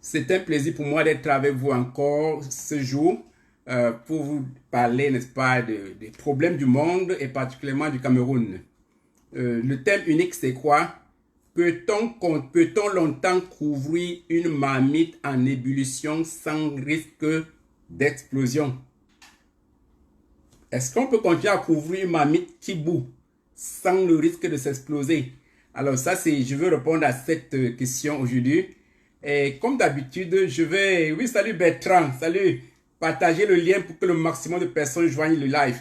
C'est un plaisir pour moi d'être avec vous encore ce jour pour vous parler, n'est-ce pas, des problèmes du monde et particulièrement du Cameroun. Le thème unique, c'est quoi? Peut-on longtemps couvrir une marmite en ébullition sans risque d'explosion? Est-ce qu'on peut continuer à couvrir une marmite qui bout sans le risque de s'exploser? Alors ça, je veux répondre à cette question aujourd'hui. Et comme d'habitude, Oui, salut Bertrand, salut! Partager le lien pour que le maximum de personnes joignent le live.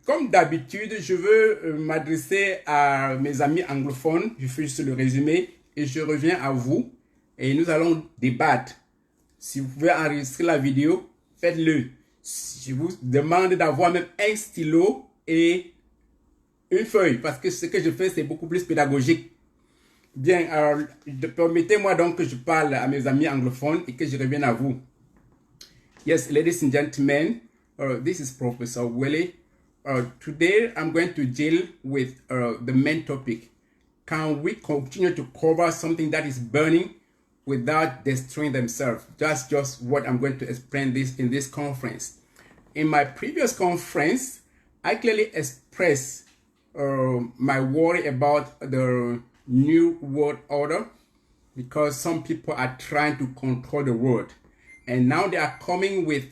Comme d'habitude, je veux m'adresser à mes amis anglophones. Je fais juste le résumé et je reviens à vous. Et nous allons débattre. Si vous pouvez enregistrer la vidéo, faites-le. Je vous demande d'avoir même un stylo et une feuille, parce que ce que je fais, c'est beaucoup plus pédagogique. Bien, alors, permettez-moi donc que je parle à mes amis anglophones et que je revienne à vous. Yes, ladies and gentlemen, this is Professor Willie. Today, I'm going to deal with the main topic. Can we continue to cover something that is burning without destroying themselves? That's just what I'm going to explain in this conference. In my previous conference, I clearly expressed my worry about the New World Order, because some people are trying to control the world, and now they are coming with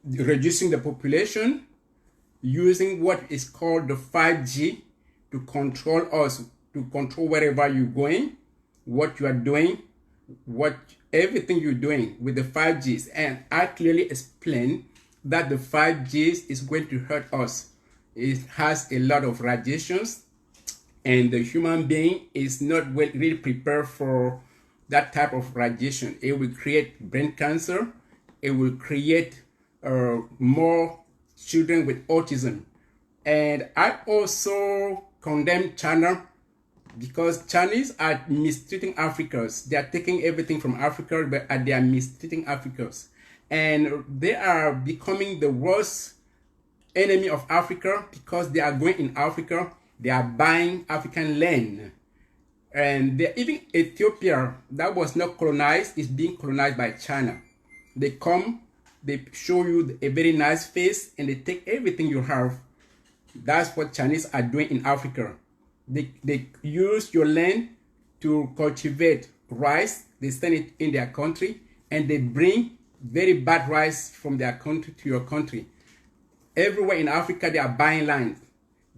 reducing the population, using what is called the 5G to control us, to control wherever you're going, what you are doing, everything you're doing with the 5Gs. And I clearly explained that the 5Gs is going to hurt us. It has a lot of radiations, and the human being is not really prepared for that type of radiation. It will create brain cancer. It will create more children with autism. And I also condemn China, because Chinese are mistreating Africans. They are taking everything from Africa, but they are mistreating Africans. And they are becoming the worst enemy of Africa, because they are going in Africa, they are buying African land. And even Ethiopia, that was not colonized, is being colonized by China. They come, they show you a very nice face, and they take everything you have. That's what Chinese are doing in Africa. They use your land to cultivate rice. They send it in their country, and they bring very bad rice from their country to your country. Everywhere in Africa, they are buying land.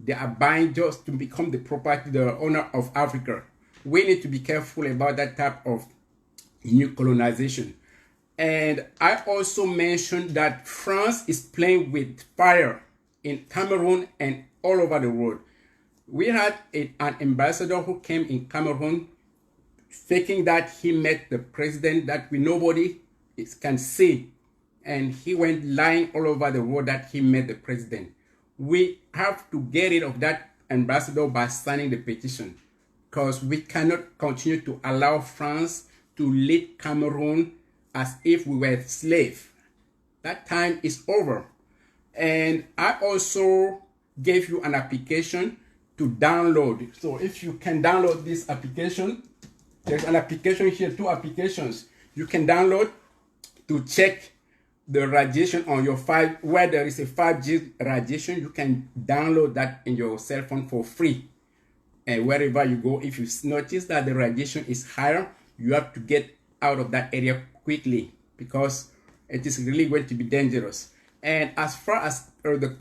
They are buying just to become the property, the owner of Africa. We need to be careful about that type of new colonization. And I also mentioned that France is playing with fire in Cameroon and all over the world. We had an ambassador who came in Cameroon faking that he met the president that nobody can see. And he went lying all over the world that he met the president. We have to get rid of that ambassador by signing the petition, because we cannot continue to allow France to lead Cameroon as if we were slaves. That time is over. And I also gave you an application to download. So if you can download this application, there's an application here, 2 applications you can download to check the radiation on your where there is a 5G radiation. You can download that in your cell phone for free. And wherever you go, if you notice that the radiation is higher, you have to get out of that area quickly, because it is really going to be dangerous. And as far as the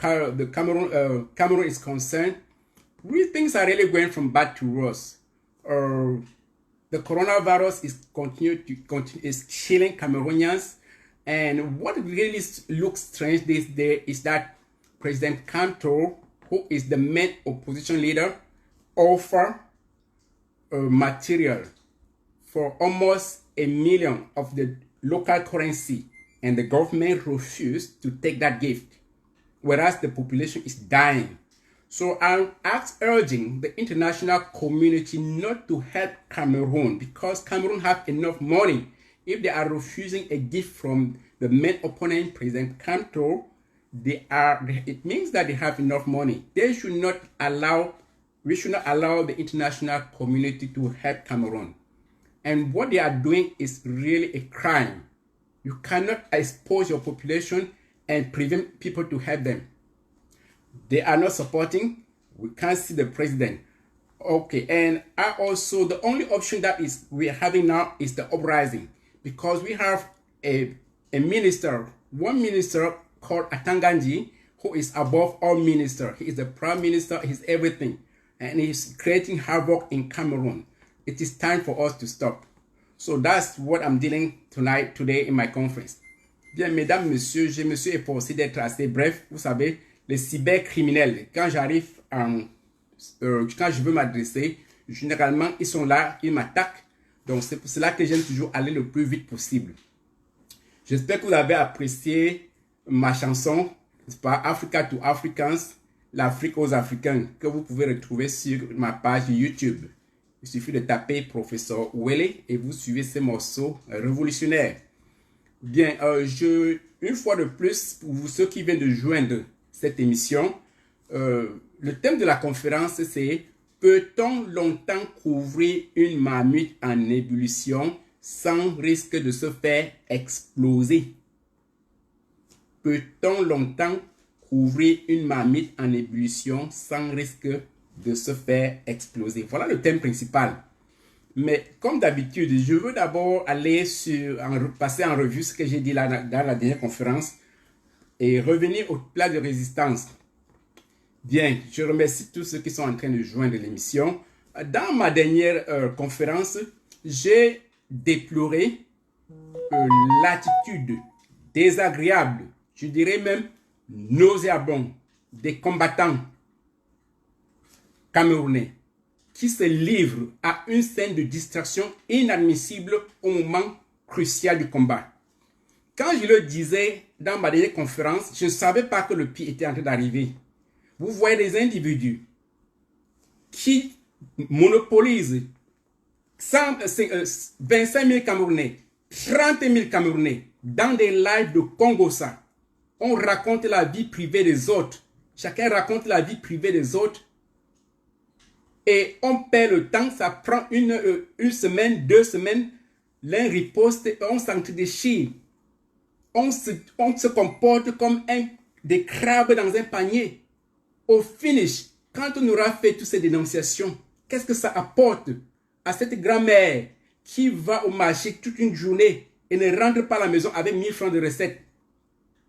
Cameroon is concerned, things are really going from bad to worse. The coronavirus is killing Cameroonians. And what really looks strange this day is that President Kanto, who is the main opposition leader, offered material for almost 1 million of the local currency, and the government refused to take that gift, whereas the population is dying. So I'm urging the international community not to help Cameroon, because Cameroon have enough money. If they are refusing a gift from the main opponent, President Kanto, it means that they have enough money. We should not allow the international community to help Cameroon. And what they are doing is really a crime. You cannot expose your population and prevent people to help them. They are not supporting. We can't see the president. Okay, and I also, the only option that is we are having now is the uprising, because we have a minister, one minister called Atanganji, who is above all ministers. He is the prime minister, he's everything, and he's creating havoc in Cameroon. It is time for us to stop. So that's what I'm dealing today in my conference. Bien, mesdames, messieurs, je me suis efforcé d'être assez bref. Vous savez, les cybercriminels, quand je veux m'adresser, généralement, ils sont là, ils m'attaquent. Donc, c'est pour cela que j'aime toujours aller le plus vite possible. J'espère que vous avez apprécié ma chanson, n'est-ce pas, Africa to Africans, l'Afrique aux Africains, que vous pouvez retrouver sur ma page YouTube. Il suffit de taper Professeur Wele et vous suivez ces morceaux révolutionnaires. Bien, une fois de plus, pour vous, ceux qui viennent de joindre cette émission, le thème de la conférence, c'est « Peut-on longtemps couvrir une marmite en ébullition sans risque de se faire exploser ?» Peut-on longtemps couvrir une marmite en ébullition sans risque de se faire exploser? Voilà le thème principal. Mais comme d'habitude, je veux d'abord aller passer en revue ce que j'ai dit là, dans la dernière conférence et revenir au plat de résistance. Bien, je remercie tous ceux qui sont en train de joindre l'émission. Dans ma dernière conférence, j'ai déploré l'attitude désagréable, je dirais même nauséabonde, des combattants camerounais qui se livrent à une scène de distraction inadmissible au moment crucial du combat. Quand je le disais dans ma dernière conférence, je ne savais pas que le pire était en train d'arriver. Vous voyez des individus qui monopolisent 25 000 Camerounais, 30 000 Camerounais dans des lives de Congossa. On raconte la vie privée des autres. Chacun raconte la vie privée des autres. Et on perd le temps, ça prend une semaine, 2 semaines. L'un riposte et on s'entre-déchire. On se comporte comme des crabes dans un panier. Au finish, quand on aura fait toutes ces dénonciations, qu'est-ce que ça apporte à cette grand-mère qui va au marché toute une journée et ne rentre pas à la maison avec 1000 francs de recettes?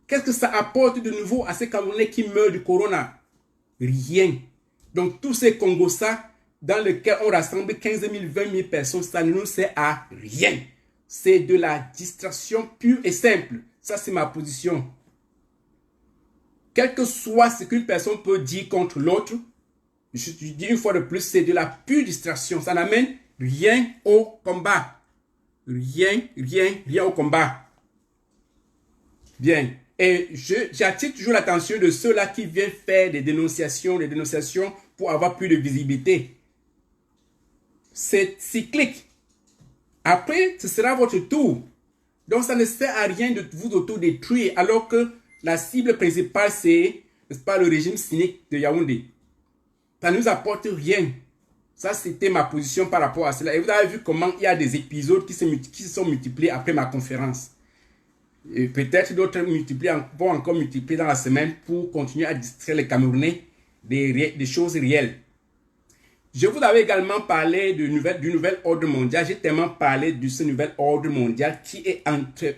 Qu'est-ce que ça apporte de nouveau à ces Camerounais qui meurent du corona? Rien. Donc tous ces Congossas dans lesquels on rassemble 15 000, 20 000 personnes, ça ne nous sert à rien. C'est de la distraction pure et simple. Ça, c'est ma position. Quel que soit ce qu'une personne peut dire contre l'autre, je dis une fois de plus, c'est de la pure distraction. Ça n'amène rien au combat. Rien au combat. Bien. Et j'attire toujours l'attention de ceux-là qui viennent faire des dénonciations pour avoir plus de visibilité. C'est cyclique. Après, ce sera votre tour. Donc, ça ne sert à rien de vous autodétruire alors que la cible principale, c'est, n'est-ce pas, le régime cynique de Yaoundé. Ça ne nous apporte rien. Ça, c'était ma position par rapport à cela. Et vous avez vu comment il y a des épisodes qui se sont multipliés après ma conférence. Et peut-être d'autres vont encore multiplier dans la semaine pour continuer à distraire les Camerounais des choses réelles. Je vous avais également parlé du nouvel ordre mondial. J'ai tellement parlé de ce nouvel ordre mondial qui est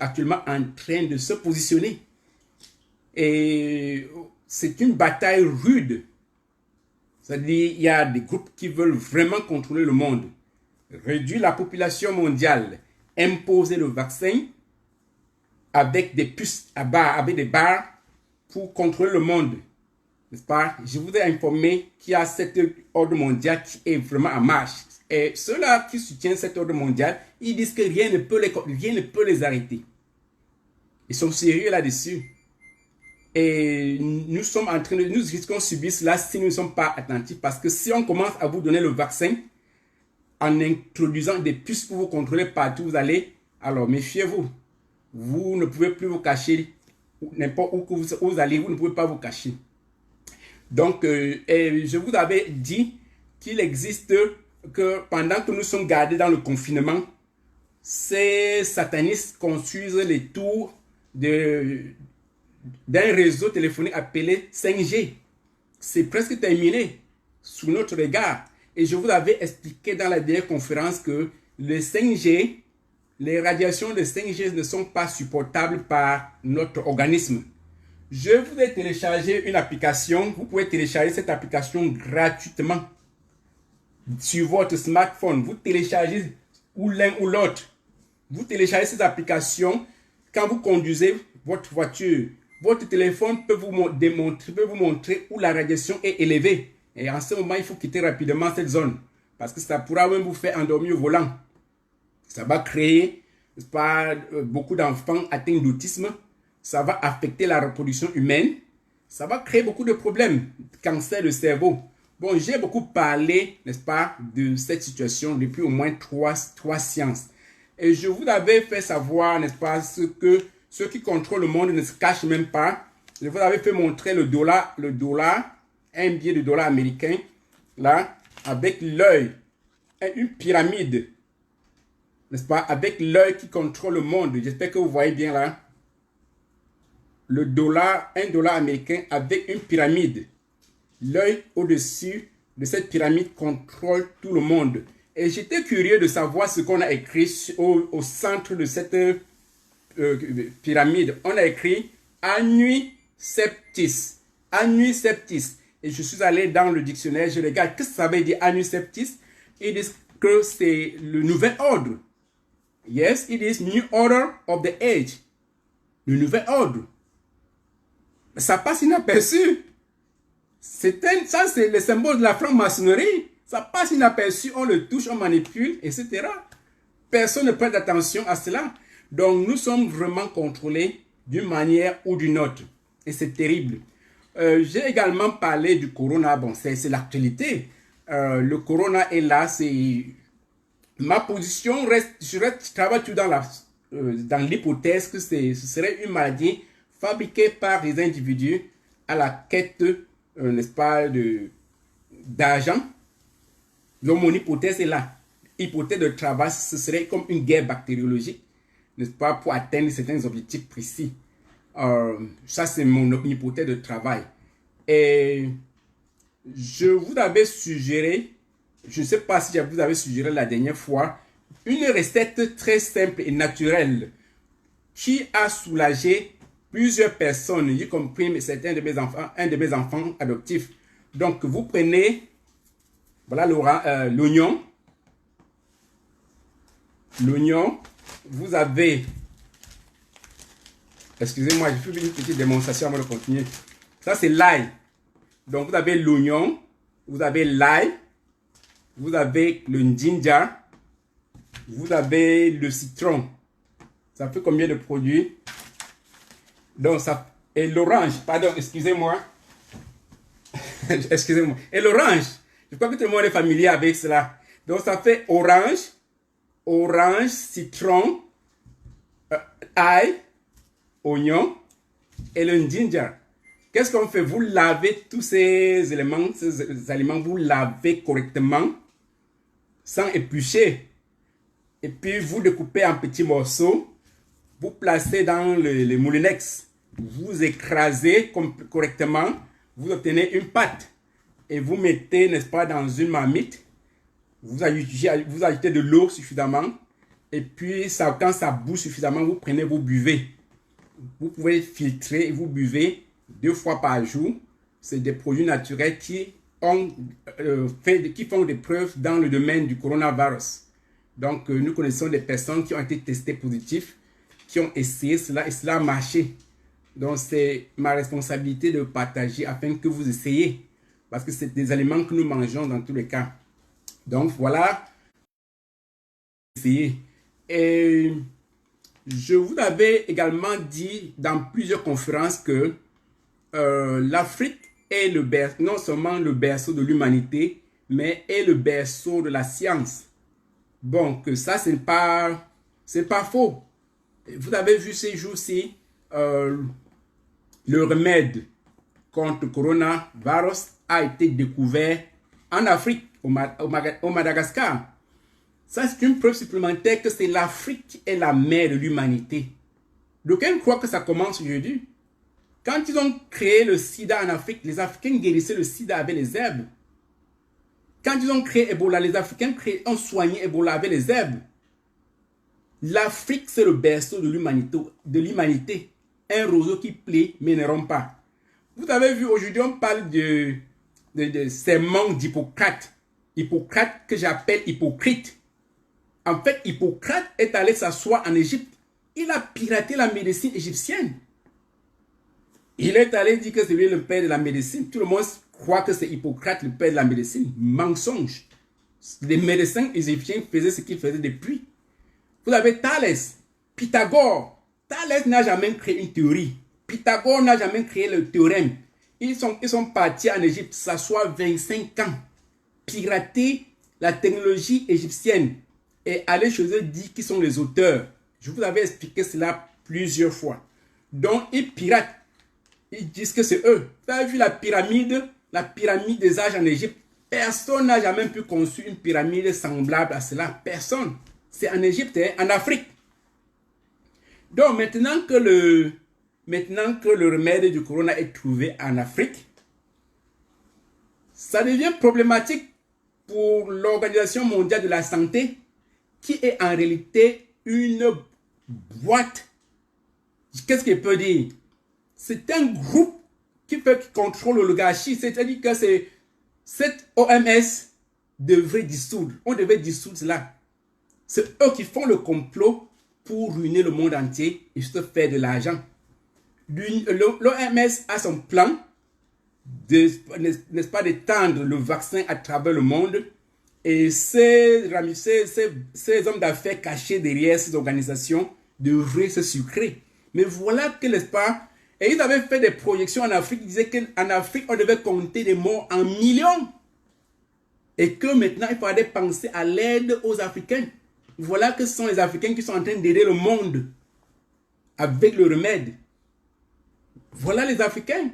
actuellement en train de se positionner. Et c'est une bataille rude. C'est-à-dire il y a des groupes qui veulent vraiment contrôler le monde. Réduire la population mondiale, imposer le vaccin avec des puces avec des barres pour contrôler le monde. N'est-ce pas? Je vous ai informé qu'il y a cet ordre mondial qui est vraiment en marche. Et ceux-là qui soutiennent cet ordre mondial, ils disent que rien ne peut les arrêter. Ils sont sérieux là-dessus. Et nous risquons de subir cela si nous ne sommes pas attentifs. Parce que si on commence à vous donner le vaccin, en introduisant des puces pour vous contrôler partout où vous allez, alors méfiez-vous. Vous ne pouvez plus vous cacher. N'importe où que vous allez, vous ne pouvez pas vous cacher. Donc, je vous avais dit qu'il existe que pendant que nous sommes gardés dans le confinement, ces satanistes construisent les tours d'un réseau téléphonique appelé 5G. C'est presque terminé sous notre regard. Et je vous avais expliqué dans la dernière conférence que le 5G, les radiations de 5G ne sont pas supportables par notre organisme. Je vous ai téléchargé une application. Vous pouvez télécharger cette application gratuitement sur votre smartphone. Vous téléchargez ou l'un ou l'autre. Vous téléchargez cette application quand vous conduisez votre voiture. Votre téléphone peut vous montrer où la radiation est élevée. Et en ce moment, il faut quitter rapidement cette zone. Parce que ça pourra même vous faire endormir au volant. Ça va créer beaucoup d'enfants atteints d'autisme. Ça va affecter la reproduction humaine. Ça va créer beaucoup de problèmes. Cancer de cerveau. Bon, j'ai beaucoup parlé, n'est-ce pas, de cette situation depuis au moins trois séances. Et je vous avais fait savoir, n'est-ce pas, que ceux qui contrôlent le monde ne se cachent même pas. Je vous avais fait montrer le dollar, un billet de dollar américain, là, avec l'œil, une pyramide, n'est-ce pas, avec l'œil qui contrôle le monde. J'espère que vous voyez bien là. Le dollar, un dollar américain avec une pyramide. L'œil au-dessus de cette pyramide contrôle tout le monde. Et j'étais curieux de savoir ce qu'on a écrit au centre de cette pyramide. On a écrit Annui Septis. Annui Septis. Et je suis allé dans le dictionnaire, je regarde qu'est-ce que ça veut dire Annui Septis. Ils disent que c'est le nouvel ordre. Yes, it is new order of the age. Le nouvel ordre. Ça passe inaperçu. Ça, c'est le symbole de la franc-maçonnerie. Ça passe inaperçu, on le touche, on manipule, etc. Personne ne prête attention à cela. Donc, nous sommes vraiment contrôlés d'une manière ou d'une autre. Et c'est terrible. J'ai également parlé du corona. Bon, c'est l'actualité. Le corona est là. Ma position reste, je travaille tout dans l'hypothèse que ce serait une maladie fabriquée par des individus à la quête, n'est-ce pas, d'argent. Donc, mon hypothèse est là. Hypothèse de travail, ce serait comme une guerre bactériologique, n'est-ce pas, pour atteindre certains objectifs précis. Ça, c'est mon hypothèse de travail. Et je vous avais suggéré, je ne sais pas si je vous avais suggéré la dernière fois, une recette très simple et naturelle qui a soulagé plusieurs personnes, y compris certains de mes enfants, un de mes enfants adoptifs. Donc, vous prenez, voilà l'oignon. L'oignon, vous avez, excusez-moi, je fais une petite démonstration avant de continuer. Ça, c'est l'ail. Donc, vous avez l'oignon, vous avez l'ail, vous avez le ginger, vous avez le citron. Ça fait combien de produits? Donc, ça, et l'orange, pardon, excusez-moi. Excusez-moi. Et l'orange, je crois que tout le monde est familier avec cela. Donc, ça fait orange, citron, ail, oignon et le ginger. Qu'est-ce qu'on fait? Vous lavez tous ces éléments, ces aliments, vous lavez correctement, sans éplucher. Et puis, vous découpez en petits morceaux, vous placez dans les moulinex, vous écrasez correctement, vous obtenez une pâte et vous mettez, n'est-ce pas, dans une marmite. Vous ajoutez de l'eau suffisamment et puis ça, quand ça bouge suffisamment, vous prenez, vous buvez. Vous pouvez filtrer et vous buvez 2 fois par jour. C'est des produits naturels qui font des preuves dans le domaine du coronavirus. Donc, nous connaissons des personnes qui ont été testées positives, qui ont essayé cela et cela a marché. Donc, c'est ma responsabilité de partager afin que vous essayiez. Parce que c'est des aliments que nous mangeons dans tous les cas. Donc, voilà. Essayez. Et je vous avais également dit dans plusieurs conférences que l'Afrique est non seulement le berceau de l'humanité, mais est le berceau de la science. Bon, que ça, c'est pas faux. Vous avez vu ces jours-ci, le remède contre le coronavirus a été découvert en Afrique, au Madagascar. Ça, c'est une preuve supplémentaire que c'est l'Afrique qui est la mère de l'humanité. D'aucuns croient que ça commence aujourd'hui. Quand ils ont créé le sida en Afrique, les Africains guérissaient le sida avec les herbes. Quand ils ont créé Ebola, les Africains ont soigné Ebola avec les herbes. L'Afrique, c'est le berceau de l'humanité. Un roseau qui plaît, mais ne rompt pas. Vous avez vu, aujourd'hui, on parle de sermon d'Hippocrate. Hippocrate, que j'appelle Hypocrite. En fait, Hippocrate est allé s'asseoir en Égypte. Il a piraté la médecine égyptienne. Il est allé dire que c'est lui le père de la médecine. Tout le monde croit que c'est Hippocrate le père de la médecine. Mensonge. Les médecins égyptiens faisaient ce qu'ils faisaient depuis. Vous avez Thalès, Pythagore. Thalès n'a jamais créé une théorie. Pythagore n'a jamais créé le théorème. Ils sont partis en Égypte s'asseoir 25 ans. Pirater la technologie égyptienne. Et aller chez eux dire qu'ils sont les auteurs. Je vous avais expliqué cela plusieurs fois. Donc, ils piratent. Ils disent que c'est eux. Vous avez vu la pyramide des âges en Égypte. Personne n'a jamais pu construire une pyramide semblable à cela. Personne. C'est en Égypte, hein, en Afrique. Donc, maintenant que le remède du corona est trouvé en Afrique, ça devient problématique pour l'Organisation mondiale de la santé, qui est en réalité une boîte. Qu'est-ce qu'il peut dire? C'est un groupe qui contrôle l'oligarchie. C'est-à-dire que cette OMS devrait dissoudre. On devait dissoudre cela. C'est eux qui font le complot pour ruiner le monde entier et se faire de l'argent. L'OMS a son plan, n'est-ce pas, d'étendre le vaccin à travers le monde. Et ces hommes d'affaires cachés derrière ces organisations devraient se sucrer. Mais voilà que, n'est-ce pas, et ils avaient fait des projections en Afrique, ils disaient qu'en Afrique, on devait compter des morts en millions. Et que maintenant, il fallait penser à l'aide aux Africains. Voilà que ce sont les Africains qui sont en train d'aider le monde avec le remède. Voilà les Africains.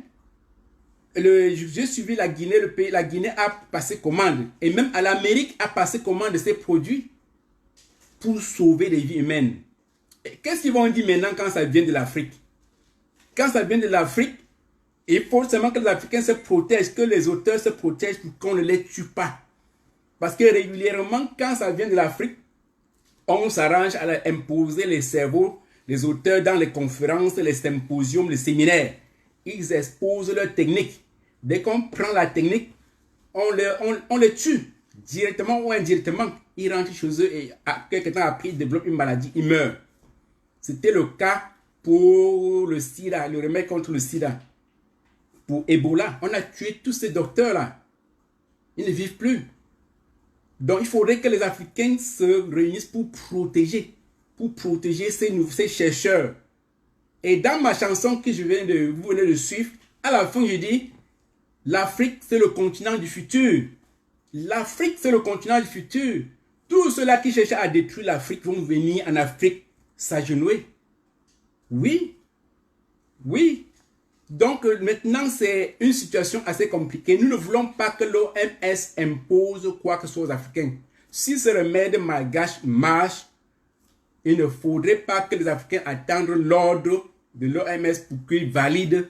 J'ai suivi la Guinée, le pays. La Guinée a passé commande. Et même à l'Amérique a passé commande de ces produits pour sauver les vies humaines. Qu'est-ce qu'ils vont dire maintenant quand ça vient de l'Afrique? Quand ça vient de l'Afrique, il faut seulement que les Africains se protègent, que les auteurs se protègent pour qu'on ne les tue pas. Parce que régulièrement, quand ça vient de l'Afrique, on s'arrange à imposer les cerveaux des auteurs dans les conférences, les symposiums, les séminaires. Ils exposent leur technique. Dès qu'on prend la technique, on les tue. Directement ou indirectement, ils rentrent chez eux et quelques temps après, ils développent une maladie, ils meurent. C'était le cas pour le sida, le remède contre le sida. Pour Ebola, on a tué tous ces docteurs-là. Ils ne vivent plus. Donc, il faudrait que les Africains se réunissent pour protéger ces chercheurs. Et dans ma chanson que vous venez de suivre, à la fin, je dis, l'Afrique, c'est le continent du futur. L'Afrique, c'est le continent du futur. Tous ceux-là qui cherchent à détruire l'Afrique vont venir en Afrique s'agenouiller. Oui. Oui. Donc, maintenant, c'est une situation assez compliquée. Nous ne voulons pas que l'OMS impose quoi que ce soit aux Africains. Si ce remède malgache marche, il ne faudrait pas que les Africains attendent l'ordre de l'OMS pour qu'ils valident,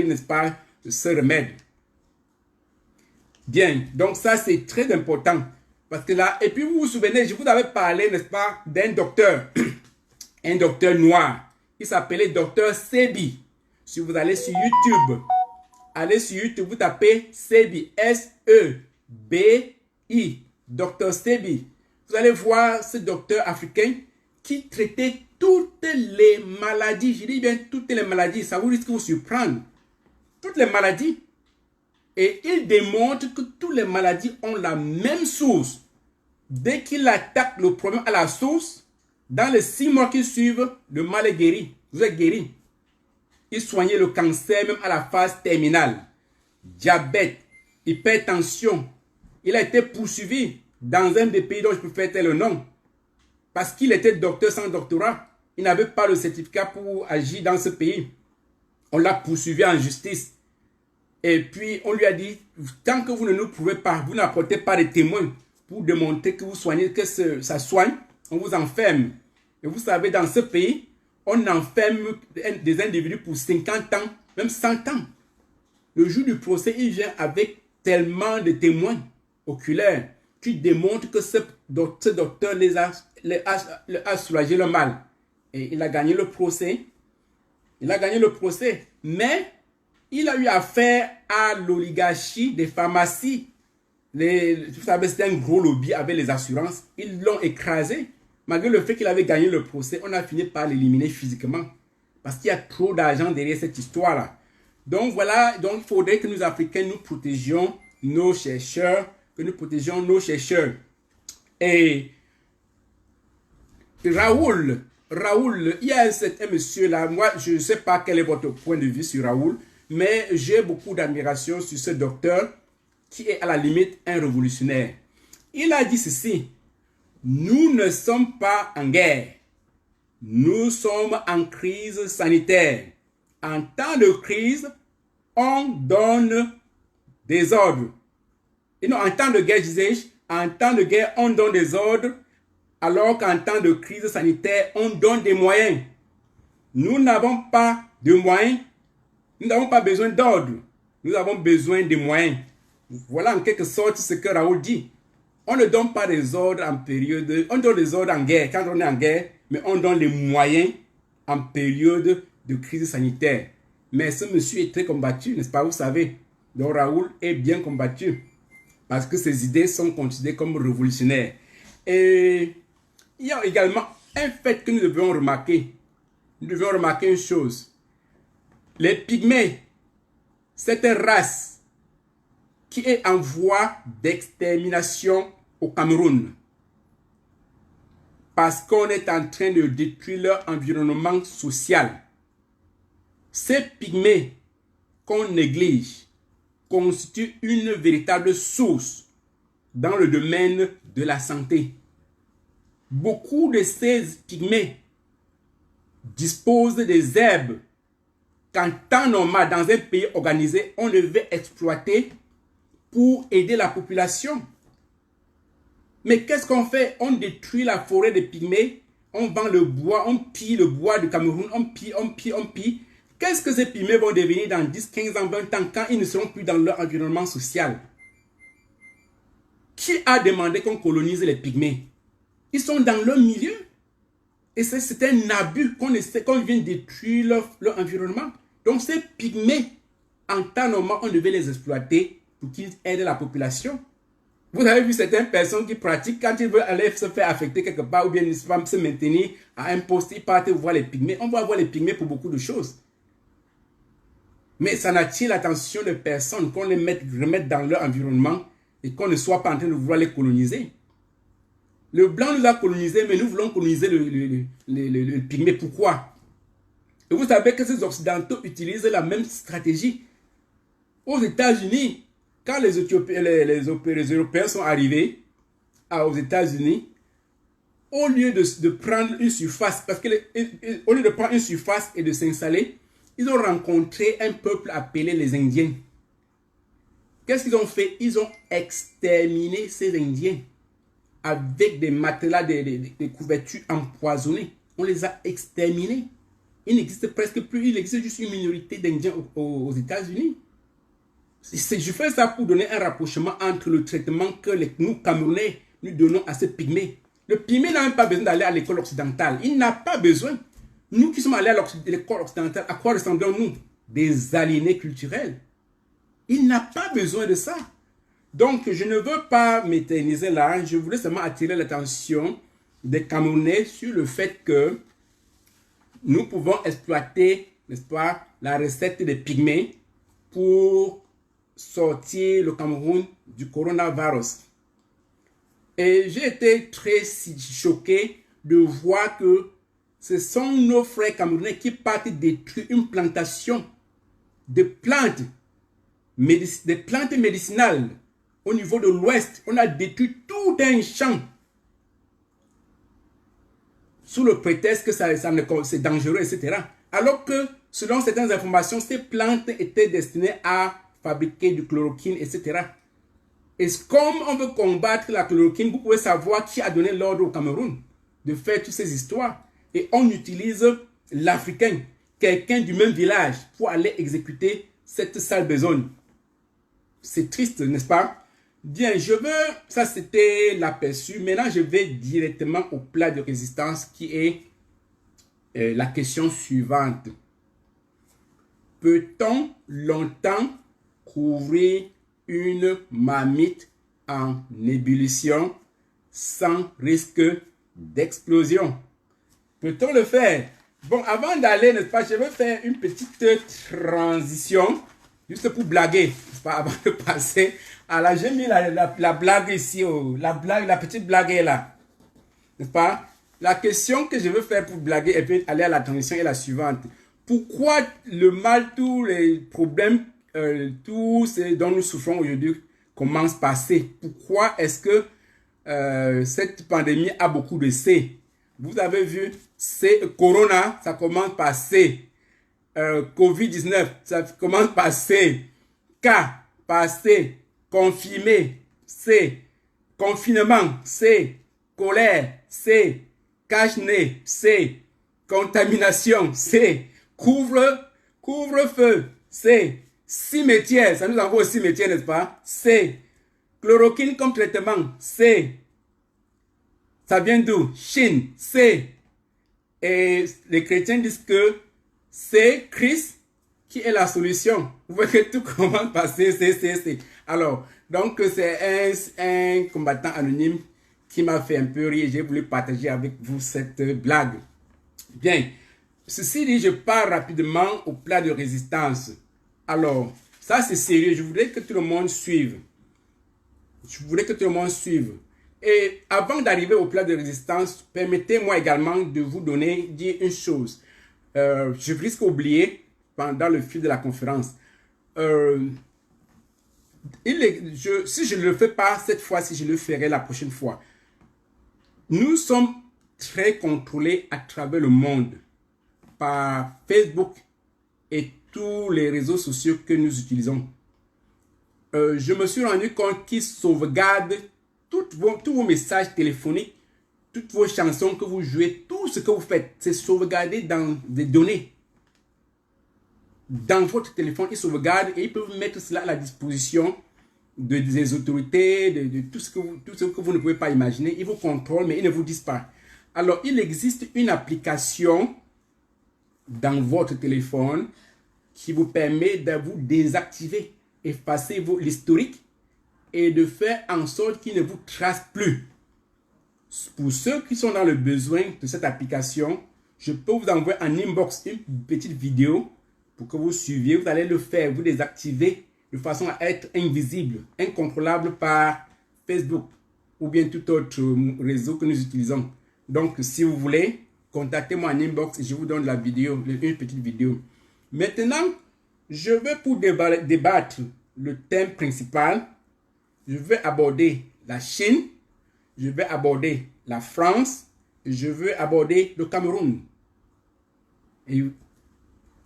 n'est-ce pas, ce remède. Bien, donc ça c'est très important. Parce que là, et puis vous vous souvenez, je vous avais parlé, n'est-ce pas, d'un docteur, un docteur noir, qui s'appelait docteur Sebi. Si vous allez sur YouTube, vous tapez Sebi, S-E-B-I, docteur Sebi. Vous allez voir ce docteur africain qui traitait toutes les maladies. Je dis bien toutes les maladies, ça vous risque de vous surprendre. Toutes les maladies. Et il démontre que toutes les maladies ont la même source. Dès qu'il attaque le problème à la source, dans les 6 mois qui suivent, le mal est guéri. Vous êtes guéri. Il soignait le cancer même à la phase terminale. Diabète, hypertension. Il a été poursuivi dans un des pays dont je peux faire tel le nom. Parce qu'il était docteur sans doctorat. Il n'avait pas le certificat pour agir dans ce pays. On l'a poursuivi en justice. Et puis, on lui a dit, tant que vous ne nous prouvez pas, vous n'apportez pas de témoins, pour démontrer que vous soignez, que ça soigne, on vous enferme. Et vous savez, dans ce pays, on enferme des individus pour 50 ans, même 100 ans. Le jour du procès, il vient avec tellement de témoins oculaires qui démontrent que ce docteur les a soulagé le mal. Et il a gagné le procès. Il a gagné le procès. Mais il a eu affaire à l'oligarchie des pharmacies. Vous savez, c'était un gros lobby avec les assurances. Ils l'ont écrasé. Malgré le fait qu'il avait gagné le procès, on a fini par l'éliminer physiquement. Parce qu'il y a trop d'argent derrière cette histoire-là. Donc voilà, donc il faudrait que nous Africains, nous protégions nos chercheurs, Et Raoul, il y a un monsieur là, moi je ne sais pas quel est votre point de vue sur Raoul, mais j'ai beaucoup d'admiration sur ce docteur qui est à la limite un révolutionnaire. Il a dit ceci: nous ne sommes pas en guerre, nous sommes en crise sanitaire. En temps de crise, on donne des ordres. Et non, en temps de guerre, en temps de guerre, on donne des ordres, alors qu'en temps de crise sanitaire, on donne des moyens. Nous n'avons pas de moyens, nous n'avons pas besoin d'ordres, nous avons besoin de moyens. Voilà en quelque sorte ce que Raoul dit. On ne donne pas des ordres en période, on donne des ordres en guerre, quand on est en guerre, mais on donne les moyens en période de crise sanitaire. Mais ce monsieur est très combattu, n'est-ce pas, vous savez. Donc Raoul est bien combattu parce que ses idées sont considérées comme révolutionnaires. Et il y a également un fait que nous devons remarquer. Nous devons remarquer une chose. Les pygmées, cette race qui est en voie d'extermination au Cameroun parce qu'on est en train de détruire leur environnement social. Ces pygmées qu'on néglige constituent une véritable source dans le domaine de la santé. Beaucoup de ces pygmées disposent des herbes qu'en temps normal, dans un pays organisé, on devait exploiter pour aider la population. Mais qu'est-ce qu'on fait? On détruit la forêt des pygmées, on vend le bois, on pille le bois du Cameroun, on pille. Qu'est-ce que ces pygmées vont devenir dans 10, 15 ans, 20 ans quand ils ne seront plus dans leur environnement social? Qui a demandé qu'on colonise les pygmées? Ils sont dans leur milieu. Et c'est un abus qu'on vient détruire leur environnement. Donc ces pygmées, en temps normal, on devait les exploiter pour qu'ils aident la population. Vous avez vu certaines personnes qui pratiquent, quand ils veulent aller se faire affecter quelque part ou bien se maintenir à un poste, ils partent voir les pygmées. On va voir les pygmées pour beaucoup de choses. Mais ça n'attire l'attention de personnes qu'on les remette dans leur environnement et qu'on ne soit pas en train de vouloir les coloniser. Le blanc nous a colonisés, mais nous voulons coloniser le pygmée. Pourquoi? Et vous savez que ces occidentaux utilisent la même stratégie. Aux États-Unis, quand les Européens sont arrivés aux États-Unis, au lieu de prendre une surface, au lieu de prendre une surface et de s'installer, ils ont rencontré un peuple appelé les Indiens. Qu'est-ce qu'ils ont fait? Ils ont exterminé ces Indiens avec des matelas, des couvertures empoisonnées. On les a exterminés. Il n'existe presque plus. Il existe juste une minorité d'Indiens aux États-Unis. Je fais ça pour donner un rapprochement entre le traitement que nous, Camerounais, nous donnons à ces pygmées. Le pygmée n'a même pas besoin d'aller à l'école occidentale. Il n'a pas besoin. Nous qui sommes allés à l'école occidentale, à quoi ressemblons-nous? Des aliénés culturels. Il n'a pas besoin de ça. Donc, je ne veux pas m'éterniser là. Je voulais seulement attirer l'attention des Camerounais sur le fait que nous pouvons exploiter, n'est-ce pas, la recette des pygmées pour sortir le Cameroun du coronavirus. Et j'ai été très choqué de voir que ce sont nos frères camerounais qui partent détruire une plantation de plantes, des plantes médicinales au niveau de l'Ouest. On a détruit tout un champ sous le prétexte que c'est dangereux, etc. Alors que, selon certaines informations, ces plantes étaient destinées à fabriquer du chloroquine, etc. Et comme on veut combattre la chloroquine, vous pouvez savoir qui a donné l'ordre au Cameroun de faire toutes ces histoires. Et on utilise l'Africain, quelqu'un du même village, pour aller exécuter cette sale besogne. C'est triste, n'est-ce pas? Bien, ça c'était l'aperçu. Maintenant, je vais directement au plat de résistance qui est la question suivante. Peut-on longtemps couvrir une marmite en ébullition sans risque d'explosion? Peut-on le faire? Bon, avant d'aller, n'est-ce pas, je vais faire une petite transition, juste pour blaguer, n'est-ce pas, avant de passer à la... J'ai mis la blague ici, la petite blague est là, n'est-ce pas? La question que je veux faire pour blaguer et puis aller à la transition est la suivante. Pourquoi le mal, tous les problèmes, tout ce dont nous souffrons aujourd'hui commence par C? Pourquoi est-ce que cette pandémie a beaucoup de C? Vous avez vu, C, Corona, ça commence par C. Covid-19, ça commence par C. K, par C. Confirmé, C. Confinement, C. Colère, C. Cache-nez, C. Contamination, C. Couvre-feu, C. Cimetière, ça nous envoie au cimetière, n'est-ce pas? C. Chloroquine comme traitement, C. Ça vient d'où? Chine, C. Et les chrétiens disent que c'est Christ qui est la solution. Vous voyez que tout commence par C. Alors, donc c'est un combattant anonyme qui m'a fait un peu rire. J'ai voulu partager avec vous cette blague. Bien, ceci dit, je pars rapidement au plat de résistance. Alors, ça c'est sérieux. Je voudrais que tout le monde suive. Et avant d'arriver au plat de résistance, permettez-moi également de vous dire une chose. Je risque d'oublier pendant le fil de la conférence. Si je ne le fais pas cette fois-ci, je le ferai la prochaine fois. Nous sommes très contrôlés à travers le monde par Facebook et tous les réseaux sociaux que nous utilisons. Je me suis rendu compte qu'ils sauvegardent tous vos messages téléphoniques, toutes vos chansons que vous jouez, tout ce que vous faites, c'est sauvegardé dans des données. Dans votre téléphone, ils sauvegardent et ils peuvent mettre cela à la disposition des autorités, de tout ce que vous ne pouvez pas imaginer. Ils vous contrôlent, mais ils ne vous disent pas. Alors, il existe une application dans votre téléphone qui vous permet de vous désactiver, effacer l'historique et de faire en sorte qu'il ne vous trace plus. Pour ceux qui sont dans le besoin de cette application, je peux vous envoyer en inbox une petite vidéo pour que vous suiviez. Vous allez le faire, vous désactiver de façon à être invisible, incontrôlable par Facebook ou bien tout autre réseau que nous utilisons. Donc, si vous voulez, contactez-moi en inbox et je vous donne la vidéo, une petite vidéo. Maintenant, je vais pour débattre le thème principal. Je vais aborder la Chine, je vais aborder la France, et je vais aborder le Cameroun. Et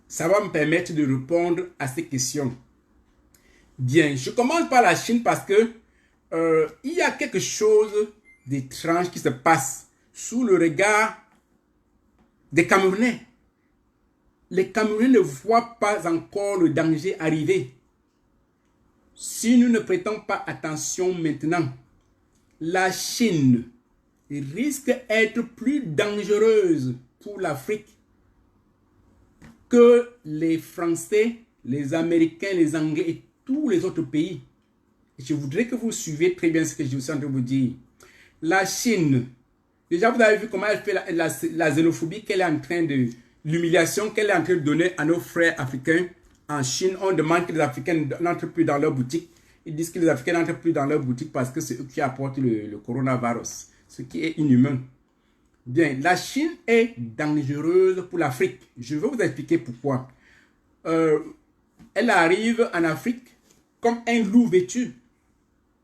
ça va me permettre de répondre à ces questions. Bien, je commence par la Chine parce que il y a quelque chose d'étrange qui se passe sous le regard des Camerounais. Les Camerounais ne voient pas encore le danger arriver. Si nous ne prêtons pas attention maintenant, la Chine risque d'être plus dangereuse pour l'Afrique que les Français, les Américains, les Anglais et tous les autres pays. Et je voudrais que vous suiviez très bien ce que je suis en train de vous dire. La Chine, déjà vous avez vu comment elle fait la xénophobie qu'elle est en train de... L'humiliation qu'elle est en train de donner à nos frères africains. En Chine, on demande que les Africains n'entrent plus dans leur boutique. Ils disent que les Africains n'entrent plus dans leur boutique parce que c'est eux qui apportent le coronavirus, ce qui est inhumain. Bien, la Chine est dangereuse pour l'Afrique. Je vais vous expliquer pourquoi. Elle arrive en Afrique comme un loup vêtu.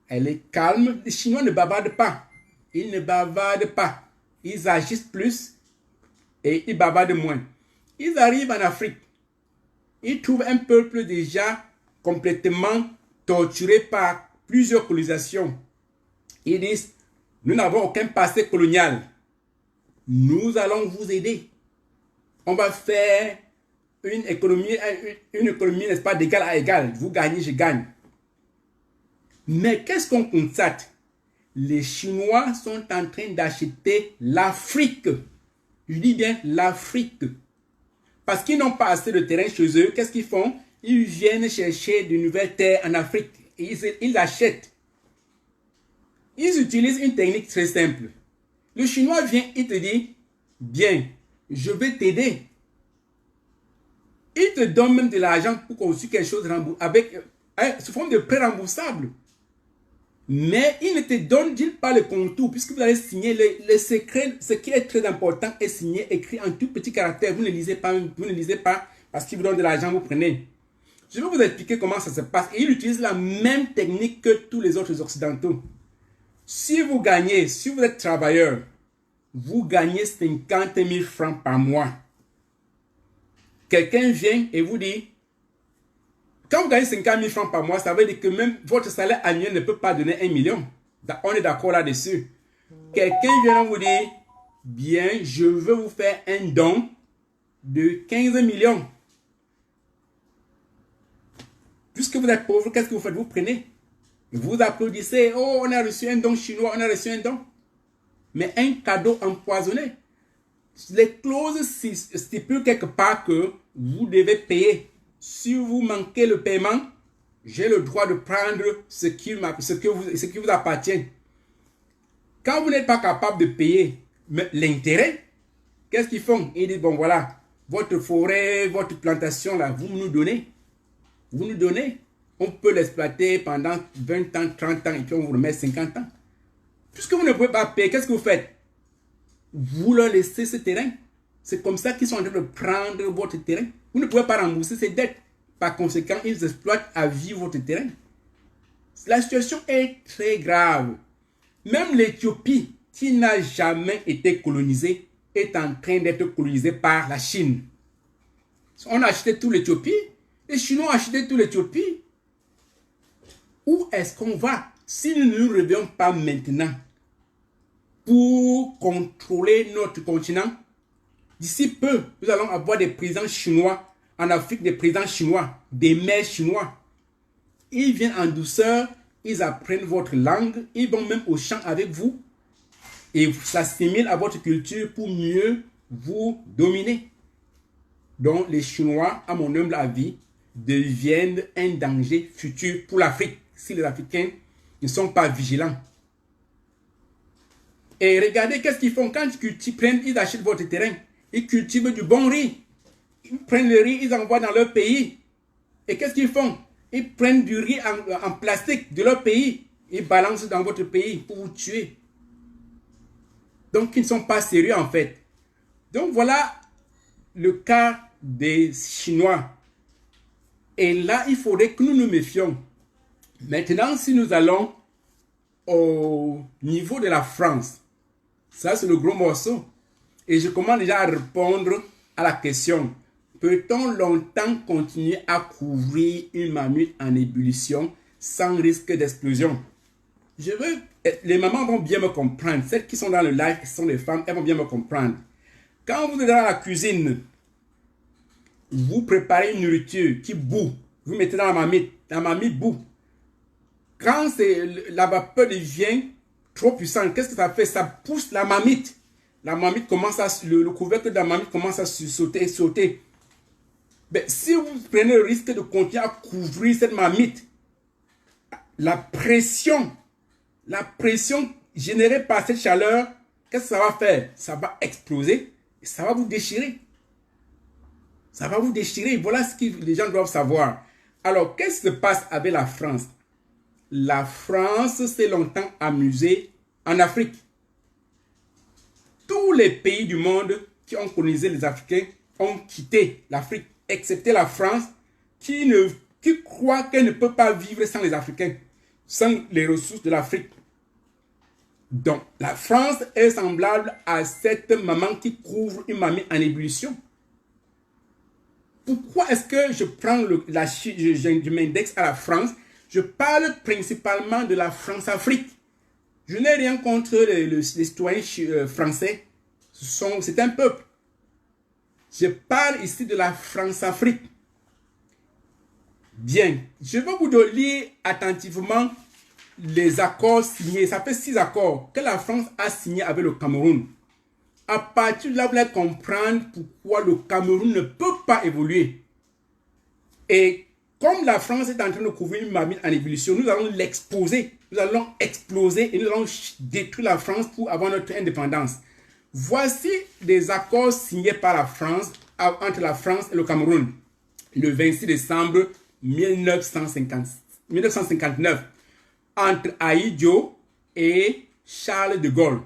Elle est calme. Les Chinois ne bavardent pas. Ils ne bavardent pas. Ils agissent plus et ils bavardent moins. Ils arrivent en Afrique. Ils trouvent un peuple déjà complètement torturé par plusieurs colonisations. Ils disent, nous n'avons aucun passé colonial. Nous allons vous aider. On va faire une économie, n'est-ce pas, d'égal à égal. Vous gagnez, je gagne. Mais qu'est-ce qu'on constate? Les Chinois sont en train d'acheter l'Afrique. Je dis bien l'Afrique. Parce qu'ils n'ont pas assez de terrain chez eux. Qu'est-ce qu'ils font? Ils viennent chercher de nouvelles terres en Afrique. Et ils achètent. Ils utilisent une technique très simple. Le Chinois vient, il te dit, bien, je vais t'aider. Il te donne même de l'argent pour construire quelque chose avec sous forme de prêt remboursable. Mais il ne te donne pas le contour, puisque vous allez signer le secret. Ce qui est très important est signé, écrit en tout petit caractère. Vous ne lisez pas parce qu'il vous donne de l'argent, vous prenez. Je vais vous expliquer comment ça se passe. Et il utilise la même technique que tous les autres occidentaux. Si vous gagnez, si vous êtes travailleur, vous gagnez 50 000 francs par mois. Quelqu'un vient et vous dit, quand vous gagnez 50 000 francs par mois, ça veut dire que même votre salaire annuel ne peut pas donner 1 million. On est d'accord là-dessus. Quelqu'un vient vous dire, bien, je veux vous faire un don de 15 millions. Puisque vous êtes pauvre, qu'est-ce que vous faites? Vous prenez. Vous applaudissez. Oh, on a reçu un don chinois, on a reçu un don. Mais un cadeau empoisonné. Les clauses stipulent quelque part que vous devez payer. Si vous manquez le paiement, j'ai le droit de prendre ce qui vous appartient. Quand vous n'êtes pas capable de payer l'intérêt, qu'est-ce qu'ils font? Ils disent, bon voilà, votre forêt, votre plantation, là, vous nous donnez. Vous nous donnez. On peut l'exploiter pendant 20 ans, 30 ans, et puis on vous remet 50 ans. Puisque vous ne pouvez pas payer, qu'est-ce que vous faites? Vous leur laissez ce terrain. C'est comme ça qu'ils sont en train de prendre votre terrain. Vous ne pouvez pas rembourser ces dettes. Par conséquent, ils exploitent à vie votre terrain. La situation est très grave. Même l'Éthiopie, qui n'a jamais été colonisée, est en train d'être colonisée par la Chine. On a acheté tout l'Éthiopie. Les Chinois ont acheté tout l'Éthiopie. Où est-ce qu'on va si nous ne nous réveillons pas maintenant pour contrôler notre continent? D'ici peu, nous allons avoir des présidents chinois en Afrique, des présidents chinois, des maires chinois. Ils viennent en douceur, ils apprennent votre langue, ils vont même au champ avec vous et s'assimilent à votre culture pour mieux vous dominer. Donc les Chinois, à mon humble avis, deviennent un danger futur pour l'Afrique si les Africains ne sont pas vigilants. Et regardez qu'est-ce qu'ils font quand ils achètent votre terrain. Ils cultivent du bon riz. Ils prennent le riz, ils envoient dans leur pays. Et qu'est-ce qu'ils font? Ils prennent du riz en plastique de leur pays. Ils balancent dans votre pays pour vous tuer. Donc, ils ne sont pas sérieux en fait. Donc, voilà le cas des Chinois. Et là, il faudrait que nous nous méfions. Maintenant, si nous allons au niveau de la France, ça c'est le gros morceau. Et je commence déjà à répondre à la question. Peut-on longtemps continuer à couvrir une mamute en ébullition sans risque d'explosion? Les mamans vont bien me comprendre. Celles qui sont dans le live, qui sont des femmes, elles vont bien me comprendre. Quand vous êtes dans la cuisine, vous préparez une nourriture qui bout. Vous mettez dans la mamite bout. Quand la vapeur devient trop puissante, qu'est-ce que ça fait? Ça pousse la mamite. La mamite commence le couvercle de la mamite commence à sauter. Mais si vous prenez le risque de continuer à couvrir cette mamite, la pression générée par cette chaleur, qu'est-ce que ça va faire? Ça va exploser et ça va vous déchirer. Ça va vous déchirer. Voilà ce que les gens doivent savoir. Alors, qu'est-ce qui se passe avec la France? La France s'est longtemps amusée en Afrique. Tous les pays du monde qui ont colonisé les Africains ont quitté l'Afrique, excepté la France, qui croit qu'elle ne peut pas vivre sans les Africains, sans les ressources de l'Afrique. Donc, la France est semblable à cette maman qui couvre une mamie en ébullition. Pourquoi est-ce que je prends je m'indexe à la France? Je parle principalement de la France-Afrique. Je n'ai rien contre les citoyens français. C'est un peuple. Je parle ici de la France-Afrique. Bien, je vais vous lire attentivement les accords signés. Ça fait 6 accords que la France a signés avec le Cameroun. À partir de là, vous allez comprendre pourquoi le Cameroun ne peut pas évoluer. Et comme la France est en train de couvrir une marmite en évolution, nous allons l'exposer. Nous allons exploser et nous allons détruire la France pour avoir notre indépendance. Voici des accords signés par la France, entre la France et le Cameroun, le 26 décembre 1959, entre Ahidjo et Charles de Gaulle.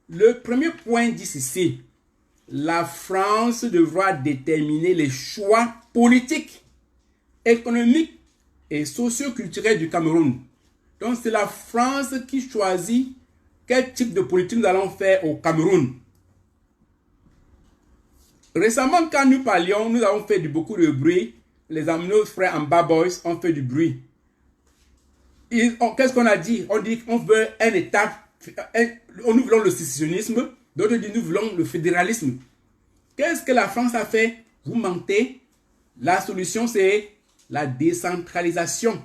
Le premier point dit ceci: la France devra déterminer les choix politiques, économiques et socio-culturels du Cameroun. Donc c'est la France qui choisit quel type de politique nous allons faire au Cameroun. Récemment, quand nous parlions, nous avons fait beaucoup de bruit. Nos frères en Bad Boys ont fait du bruit. Qu'est-ce qu'on a dit? On dit qu'on veut un État. Nous voulons le sécessionnisme. D'autres disent nous voulons le fédéralisme. Qu'est-ce que la France a fait? Vous mentez. La solution, c'est la décentralisation.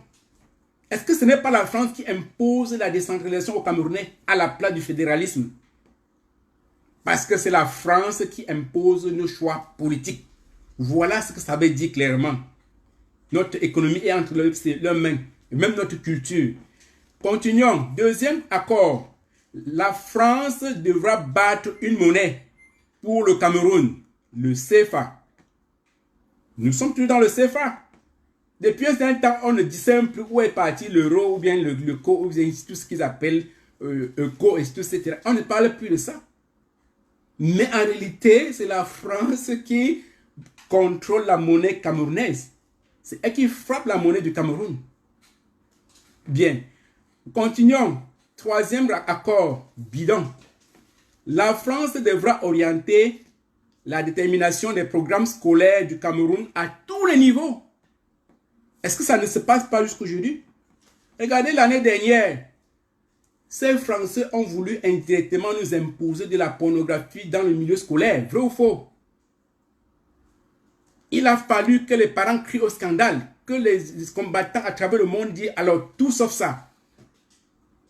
Est-ce que ce n'est pas la France qui impose la décentralisation aux Camerounais à la place du fédéralisme? Parce que c'est la France qui impose nos choix politiques. Voilà ce que ça veut dire clairement. Notre économie est entre leurs mains, et même notre culture. Continuons. Deuxième accord. La France devra battre une monnaie pour le Cameroun, le CFA. Nous sommes toujours dans le CFA. Depuis un certain temps, on ne discerne plus où est parti l'euro ou bien le co, ou bien tout ce qu'ils appellent eco, etc. On ne parle plus de ça. Mais en réalité, c'est la France qui contrôle la monnaie camerounaise. C'est elle qui frappe la monnaie du Cameroun. Bien. Continuons. Troisième accord, bidon. La France devra orienter la détermination des programmes scolaires du Cameroun à tous les niveaux. Est-ce que ça ne se passe pas jusqu'aujourd'hui? Regardez l'année dernière. Ces Français ont voulu indirectement nous imposer de la pornographie dans le milieu scolaire. Vrai ou faux? Il a fallu que les parents crient au scandale, que les combattants à travers le monde disent alors tout sauf ça.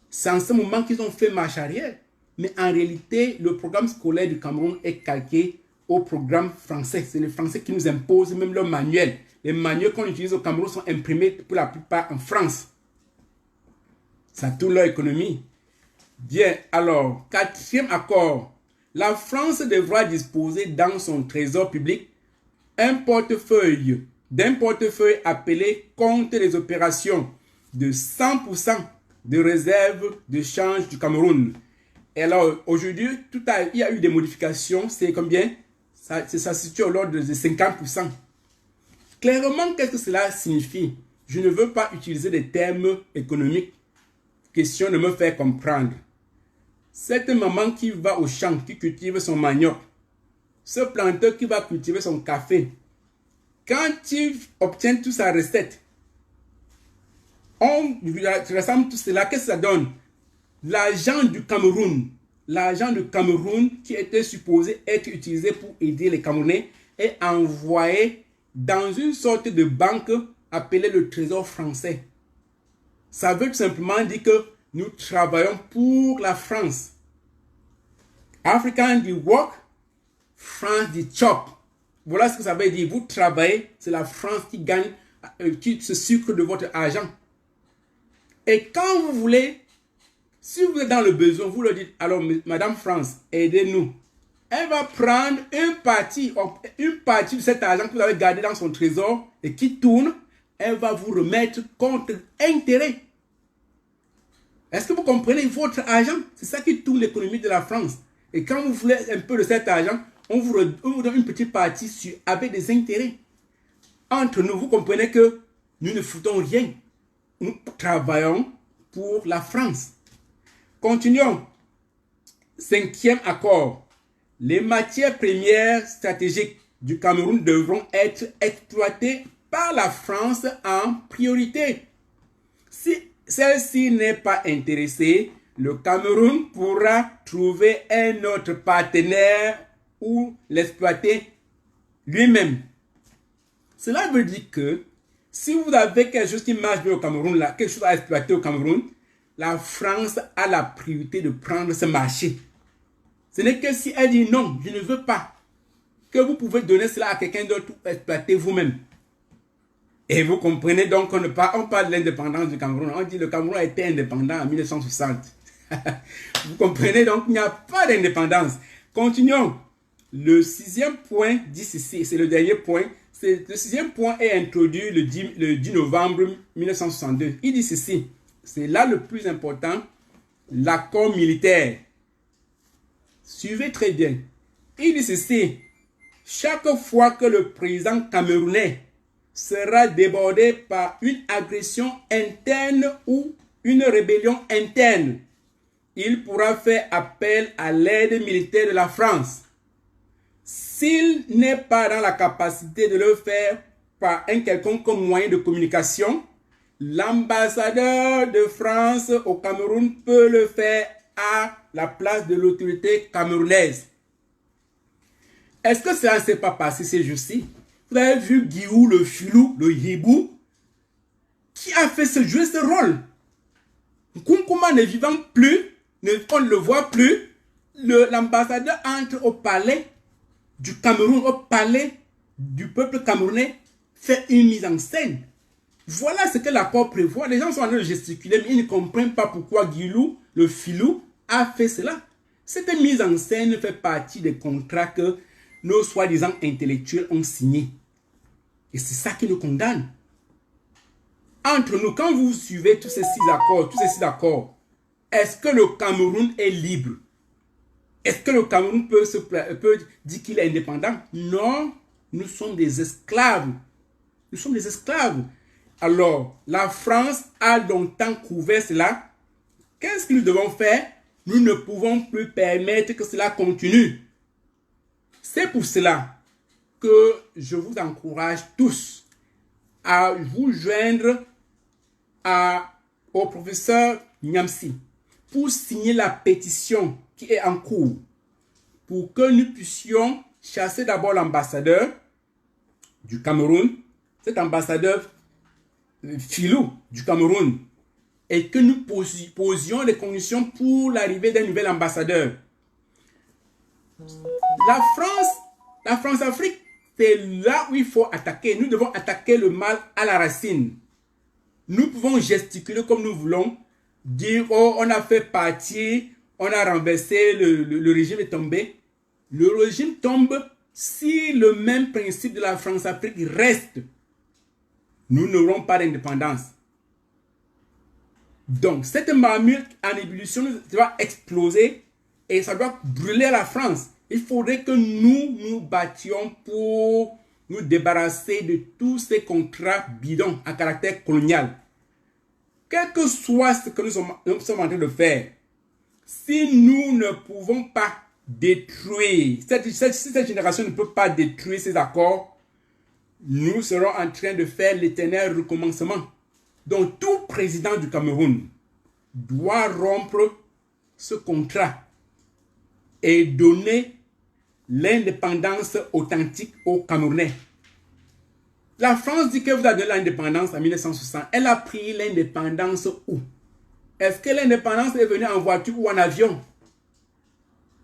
C'est en ce moment qu'ils ont fait marche arrière. Mais en réalité, le programme scolaire du Cameroun est calqué au programme français. C'est les Français qui nous imposent même leurs manuels. Les manuels qu'on utilise au Cameroun sont imprimés pour la plupart en France. Ça tourne leur économie. Bien, alors, quatrième accord. La France devra disposer dans son trésor public d'un portefeuille appelé compte des opérations de 100% de réserve de change du Cameroun. Et alors, aujourd'hui, il y a eu des modifications. C'est combien? Ça se situe au l'ordre de 50%. Clairement, qu'est-ce que cela signifie? Je ne veux pas utiliser des termes économiques. Question de me faire comprendre. Cette maman qui va au champ, qui cultive son manioc, ce planteur qui va cultiver son café, quand il obtient toute sa recette, on rassemble tout cela, qu'est-ce que ça donne? L'argent du Cameroun qui était supposé être utilisé pour aider les Camerounais est envoyé dans une sorte de banque appelée le Trésor français. Ça veut tout simplement dire que nous travaillons pour la France. African dit work, France dit chop. Voilà ce que ça veut dire. Vous travaillez, c'est la France qui gagne, qui se sucre de votre argent. Et quand vous voulez, si vous êtes dans le besoin, vous leur dites, alors Madame France, aidez-nous. Elle va prendre une partie de cet argent que vous avez gardé dans son trésor et qui tourne, elle va vous remettre contre intérêt. Est-ce que vous comprenez votre argent? C'est ça qui tourne l'économie de la France. Et quand vous voulez un peu de cet argent, on vous donne une petite partie avec des intérêts. Entre nous, vous comprenez que nous ne foutons rien. Nous travaillons pour la France. Continuons. Cinquième accord. Les matières premières stratégiques du Cameroun devront être exploitées par la France en priorité. celle-ci n'est pas intéressée, le Cameroun pourra trouver un autre partenaire ou l'exploiter lui-même. Cela veut dire que si vous avez quelque chose qui marche bien au Cameroun, là, quelque chose à exploiter au Cameroun, la France a la priorité de prendre ce marché. Ce n'est que si elle dit non, je ne veux pas, que vous pouvez donner cela à quelqu'un d'autre ou exploiter vous-même. Et vous comprenez donc qu'on parle de l'indépendance du Cameroun. On dit que le Cameroun a été indépendant en 1960. Vous comprenez donc qu'il n'y a pas d'indépendance. Continuons. Le 6e point dit ceci, c'est le dernier point. Le 6e point est introduit le 10 novembre 1962. Il dit ceci, c'est là le plus important, l'accord militaire. Suivez très bien. Il dit ceci, chaque fois que le président camerounais sera débordé par une agression interne ou une rébellion interne, il pourra faire appel à l'aide militaire de la France. S'il n'est pas dans la capacité de le faire par un quelconque moyen de communication, l'ambassadeur de France au Cameroun peut le faire à la place de l'autorité camerounaise. Est-ce que cela ne s'est pas passé ces jours-ci? Vous avez vu Guillou, le filou, le hibou, qui a fait jouer ce rôle. Nkonkoma ne vivant plus, on ne le voit plus, l'ambassadeur entre au palais du Cameroun, au palais du peuple camerounais, fait une mise en scène. Voilà ce que l'accord prévoit. Les gens sont en train de gesticuler, mais ils ne comprennent pas pourquoi Guillou, le filou, a fait cela. Cette mise en scène fait partie des contrats que nos soi-disant intellectuels ont signés. Et c'est ça qui nous condamne. Entre nous, quand vous suivez tous ces six accords, est-ce que le Cameroun est libre? Est-ce que le Cameroun peut dire qu'il est indépendant? Non, nous sommes des esclaves. Nous sommes des esclaves. Alors, la France a longtemps couvert cela. Qu'est-ce que nous devons faire? Nous ne pouvons plus permettre que cela continue. C'est pour cela que je vous encourage tous à vous joindre au professeur Nyamsi pour signer la pétition qui est en cours pour que nous puissions chasser d'abord l'ambassadeur du Cameroun, cet ambassadeur filou du Cameroun, et que nous posions les conditions pour l'arrivée d'un nouvel ambassadeur. La France-Afrique, c'est là où il faut attaquer. Nous devons attaquer le mal à la racine. Nous pouvons gesticuler comme nous voulons, dire « Oh, on a fait partie, on a renversé, le régime est tombé. » Le régime tombe si le même principe de la France-Afrique reste. Nous n'aurons pas d'indépendance. Donc, cette marmite en ébullition doit exploser et ça doit brûler la France. Il faudrait que nous nous battions pour nous débarrasser de tous ces contrats bidons à caractère colonial. Quel que soit ce que nous sommes en train de faire, si nous ne pouvons pas détruire, si cette génération ne peut pas détruire ces accords, nous serons en train de faire l'éternel recommencement. Donc tout président du Cameroun doit rompre ce contrat et donner l'indépendance authentique aux Camerounais. La France dit que vous avez l'indépendance en 1960. Elle a pris l'indépendance où? Est-ce que l'indépendance est venue en voiture ou en avion?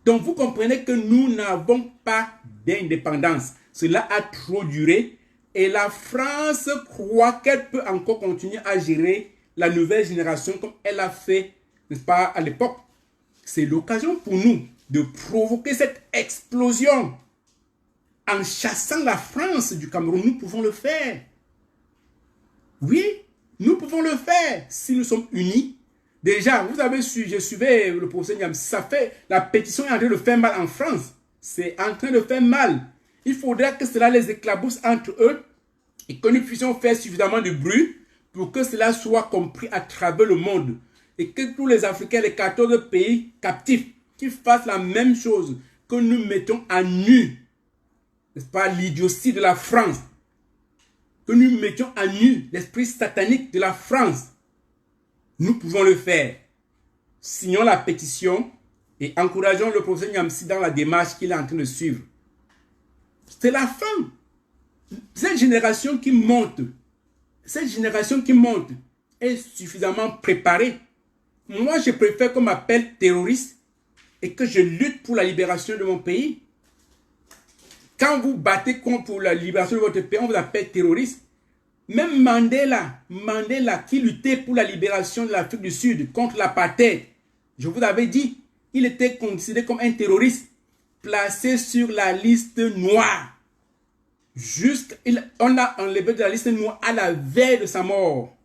Donc vous comprenez que nous n'avons pas d'indépendance. Cela a trop duré et la France croit qu'elle peut encore continuer à gérer la nouvelle génération comme elle a fait, n'est-ce pas, à l'époque. C'est l'occasion pour nous de provoquer cette explosion. En chassant la France du Cameroun, nous pouvons le faire. Oui, nous pouvons le faire si nous sommes unis. Déjà, vous avez su, je suivais le professeur Niam, ça fait, la pétition est en train de faire mal en France. C'est en train de faire mal. Il faudra que cela les éclabousse entre eux et que nous puissions faire suffisamment de bruit pour que cela soit compris à travers le monde. Et que tous les Africains, les 14 pays captifs, qui fassent la même chose, que nous mettons à nu, n'est-ce pas, l'idiotie de la France, que nous mettions à nu l'esprit satanique de la France. Nous pouvons le faire. Signons la pétition et encourageons le professeur Niamsi dans la démarche qu'il est en train de suivre. C'est la fin. Cette génération qui monte est suffisamment préparée. Moi, je préfère qu'on m'appelle terroriste et que je lutte pour la libération de mon pays. Quand vous battez pour la libération de votre pays, on vous appelle terroriste. Même Mandela qui luttait pour la libération de l'Afrique du Sud contre l'apartheid, je vous avais dit, il était considéré comme un terroriste, placé sur la liste noire. On l'a enlevé de la liste noire à la veille de sa mort.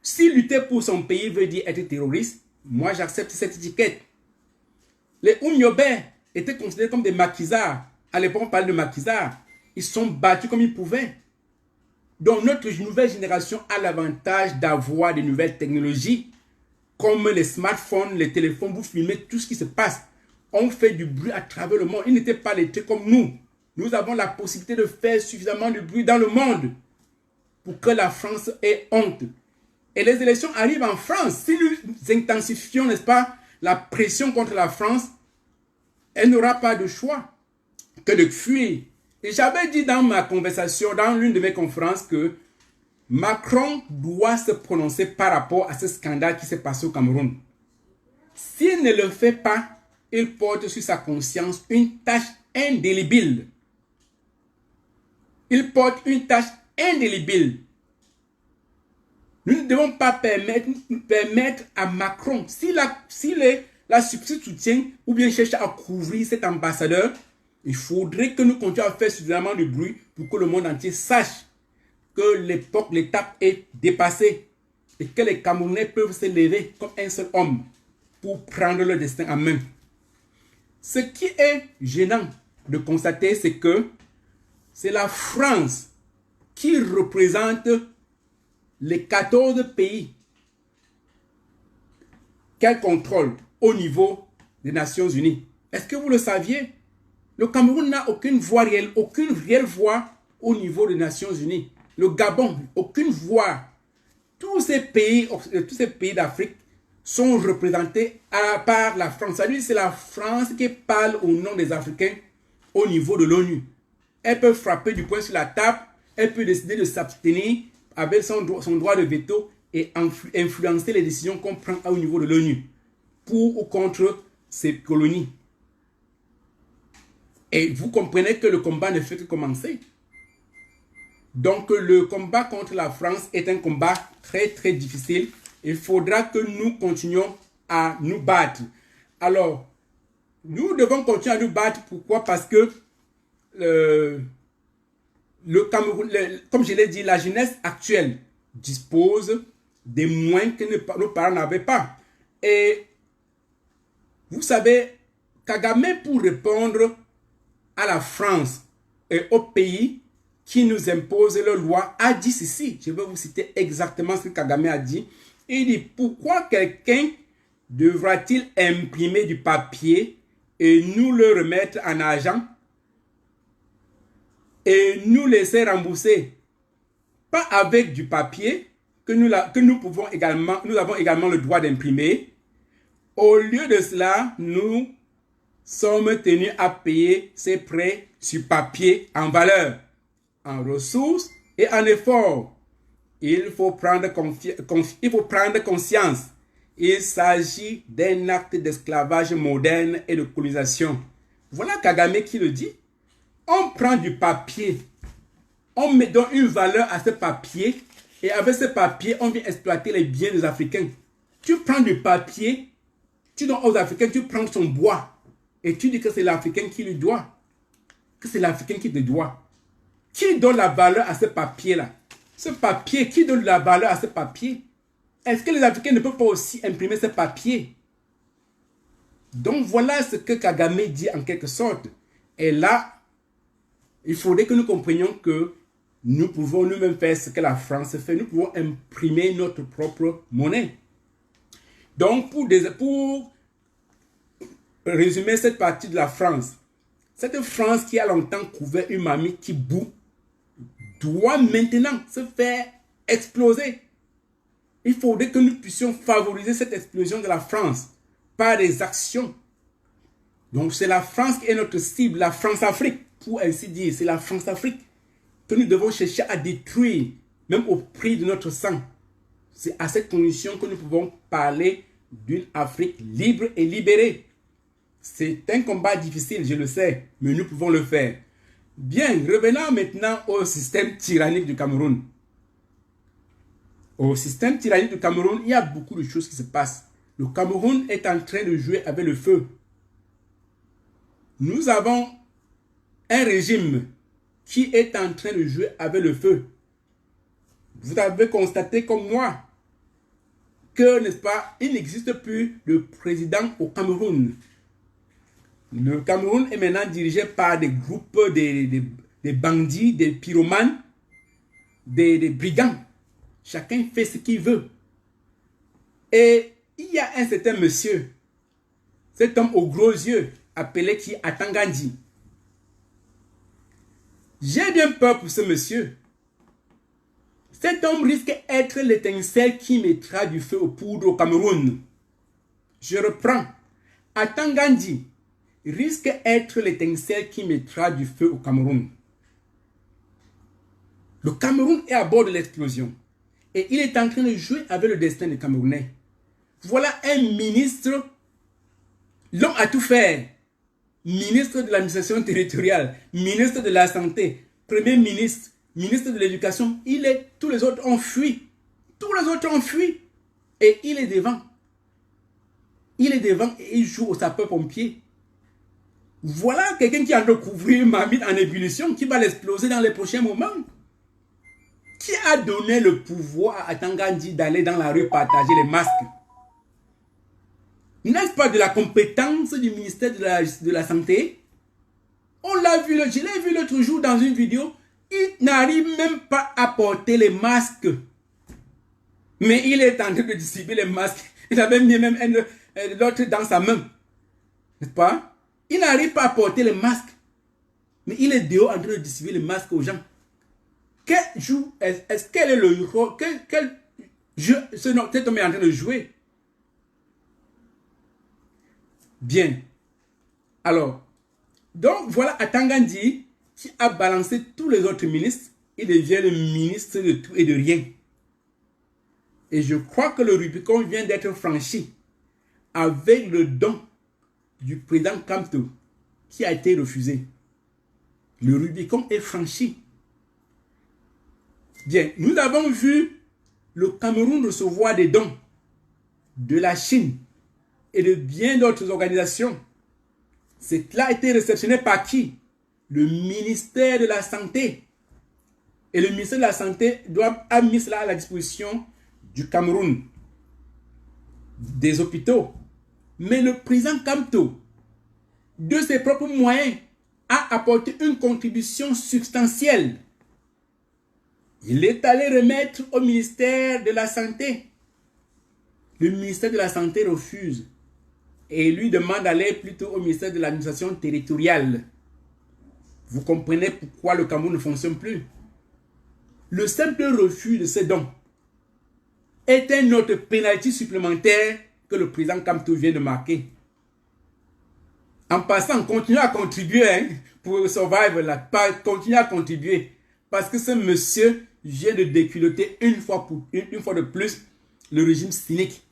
Si lutter pour son pays veut dire être terroriste, moi j'accepte cette étiquette. Les Oumyobé étaient considérés comme des maquisards. À l'époque, on parlait de maquisards. Ils sont battus comme ils pouvaient. Donc, notre nouvelle génération a l'avantage d'avoir des nouvelles technologies, comme les smartphones, les téléphones, vous filmez tout ce qui se passe. On fait du bruit à travers le monde. Ils n'étaient pas lettrés comme nous. Nous avons la possibilité de faire suffisamment de bruit dans le monde pour que la France ait honte. Et les élections arrivent en France. Si nous intensifions, n'est-ce pas, la pression contre la France, elle n'aura pas de choix que de fuir. Et j'avais dit dans ma conversation, dans l'une de mes conférences, que Macron doit se prononcer par rapport à ce scandale qui s'est passé au Cameroun. S'il ne le fait pas, il porte sur sa conscience une tâche indélébile. Il porte une tâche indélébile. Nous ne devons pas permettre à Macron, s'il la soutient ou bien cherche à couvrir cet ambassadeur, il faudrait que nous continuions à faire suffisamment de bruit pour que le monde entier sache que l'étape est dépassée et que les Camerounais peuvent se lever comme un seul homme pour prendre leur destin en main. Ce qui est gênant de constater, c'est que c'est la France qui représente les 14 pays qu'elle contrôle au niveau des Nations Unies. Est-ce que vous le saviez? Le Cameroun n'a aucune réelle voix au niveau des Nations Unies. Le Gabon, aucune voix. Tous ces pays d'Afrique sont représentés par la France. C'est la France qui parle au nom des Africains au niveau de l'ONU. Elle peut frapper du poing sur la table, elle peut décider de s'abstenir avec son droit de veto et influencer les décisions qu'on prend au niveau de l'ONU pour ou contre ces colonies. Et vous comprenez que le combat ne fait que commencer. Donc le combat contre la France est un combat très très difficile. Il faudra que nous continuions à nous battre. Alors, nous devons continuer à nous battre. Pourquoi? Parce que le Cameroun, comme je l'ai dit, la jeunesse actuelle dispose des moyens que nos parents n'avaient pas. Et vous savez, Kagame, pour répondre à la France et aux pays qui nous imposent leurs lois, a dit ceci. Je vais vous citer exactement ce que Kagame a dit. Il dit, pourquoi quelqu'un devra-t-il imprimer du papier et nous le remettre en argent et nous laisser rembourser? Pas avec du papier que nous avons également le droit d'imprimer. Au lieu de cela, nous sommes tenus à payer ces prêts sur papier en valeur, en ressources et en efforts. Il faut prendre conscience. Il s'agit d'un acte d'esclavage moderne et de colonisation. Voilà Kagame qui le dit. On prend du papier, on donne une valeur à ce papier et avec ce papier, on vient exploiter les biens des Africains. Tu prends du papier, tu donnes aux Africains, tu prends son bois et tu dis que c'est l'Africain qui lui doit, que c'est l'Africain qui te doit. Qui donne la valeur à ce papier-là? Ce papier, qui donne la valeur à ce papier? Est-ce que les Africains ne peuvent pas aussi imprimer ce papier? Donc voilà ce que Kagame dit en quelque sorte. Et là, il faudrait que nous comprenions que nous pouvons nous-mêmes faire ce que la France fait. Nous pouvons imprimer notre propre monnaie. Donc, pour résumer cette partie de la France, cette France qui a longtemps couvert une mamie qui boue, doit maintenant se faire exploser. Il faudrait que nous puissions favoriser cette explosion de la France par des actions. Donc c'est la France qui est notre cible, la France-Afrique, pour ainsi dire. C'est la France-Afrique que nous devons chercher à détruire, même au prix de notre sang. C'est à cette condition que nous pouvons parler d'une Afrique libre et libérée. C'est un combat difficile, je le sais, mais nous pouvons le faire. Bien, revenons maintenant au système tyrannique du Cameroun. Au système tyrannique du Cameroun, il y a beaucoup de choses qui se passent. Le Cameroun est en train de jouer avec le feu. Nous avons un régime qui est en train de jouer avec le feu. Vous avez constaté comme moi que, n'est-ce pas, il n'existe plus de président au Cameroun. Le Cameroun est maintenant dirigé par des groupes, des bandits, des pyromanes, des brigands. Chacun fait ce qu'il veut. Et il y a un certain monsieur, cet homme aux gros yeux, appelé qui Atangandji. J'ai bien peur pour ce monsieur. Cet homme risque d'être l'étincelle qui mettra du feu aux poudres au Cameroun. Je reprends. Atangandji risque d'être l'étincelle qui mettra du feu au Cameroun. Le Cameroun est à bord de l'explosion. Et il est en train de jouer avec le destin des Camerounais. Voilà un ministre, l'homme à tout faire. Ministre de l'administration territoriale, ministre de la santé, premier ministre, ministre de l'éducation. Tous les autres ont fui. Tous les autres ont fui. Et il est devant. Il est devant et il joue au sapeur-pompier. Voilà quelqu'un qui a recouvert une marmite en ébullition qui va l'exploser dans les prochains moments. Qui a donné le pouvoir à Atangandji d'aller dans la rue partager les masques? N'est-ce pas de la compétence du ministère de la Santé? On l'a vu, je l'ai vu l'autre jour dans une vidéo. Il n'arrive même pas à porter les masques. Mais il est en train de distribuer les masques. Il avait mis même l'autre dans sa main. N'est-ce pas? Il n'arrive pas à porter les masques. Mais il est dehors en train de distribuer les masques aux gens. Quel est le rôle? Quel jeu cet homme est en train de jouer? Bien. Alors, donc voilà Atangandji qui a balancé tous les autres ministres. Il devient le ministre de tout et de rien. Et je crois que le Rubicon vient d'être franchi avec le don du président Kamto qui a été refusé. Le Rubicon est franchi. Bien, nous avons vu le Cameroun recevoir des dons de la Chine et de bien d'autres organisations. Cela a été réceptionné par qui? Le ministère de la Santé. Et le ministère de la Santé a mis cela à la disposition du Cameroun, des hôpitaux. Mais le président Kamto, de ses propres moyens, a apporté une contribution substantielle. Il est allé remettre au ministère de la Santé. Le ministère de la Santé refuse et lui demande d'aller plutôt au ministère de l'administration territoriale. Vous comprenez pourquoi le Cameroun ne fonctionne plus. Le simple refus de ces dons est un autre pénalité supplémentaire que le président Kamto vient de marquer. En passant, continuez à contribuer pour Survivor, continuez à contribuer. Parce que ce monsieur vient de déculotter une fois de plus le régime cynique.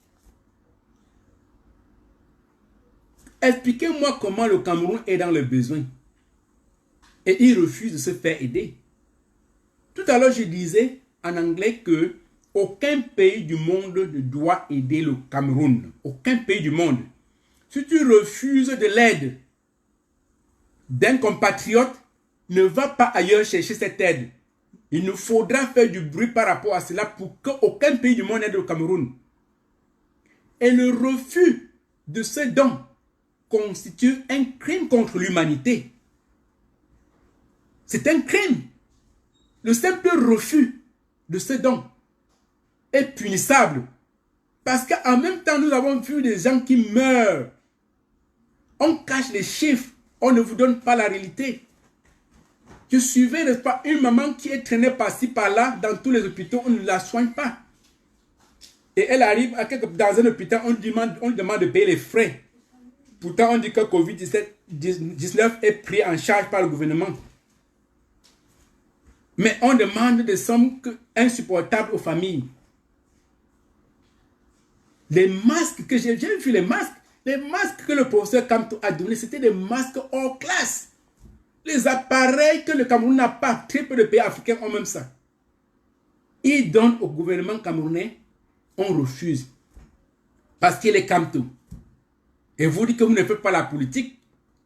Expliquez-moi comment le Cameroun est dans le besoin. Et il refuse de se faire aider. Tout à l'heure, je disais en anglais que aucun pays du monde ne doit aider le Cameroun. Aucun pays du monde. Si tu refuses de l'aide d'un compatriote, ne va pas ailleurs chercher cette aide. Il nous faudra faire du bruit par rapport à cela pour qu'aucun pays du monde n'aide le Cameroun. Et le refus de ce don constitue un crime contre l'humanité. C'est un crime. Le simple refus de ce don est punissable. Parce qu'en même temps, nous avons vu des gens qui meurent. On cache les chiffres. On ne vous donne pas la réalité. Je suivais, n'est-ce pas, une maman qui est traînée par-ci, par-là, dans tous les hôpitaux. On ne la soigne pas. Et elle arrive dans un hôpital, on lui demande de payer les frais. Pourtant, on dit que Covid-19 est pris en charge par le gouvernement. Mais on demande des sommes insupportables aux familles. Les masques que j'ai vu, les masques que le professeur Kamto a donnés, c'était des masques hors classe. Les appareils que le Cameroun n'a pas, très peu de pays africains ont même ça. Ils donnent au gouvernement camerounais, on refuse. Parce qu'il est Kamto. Et vous dites que vous ne faites pas la politique.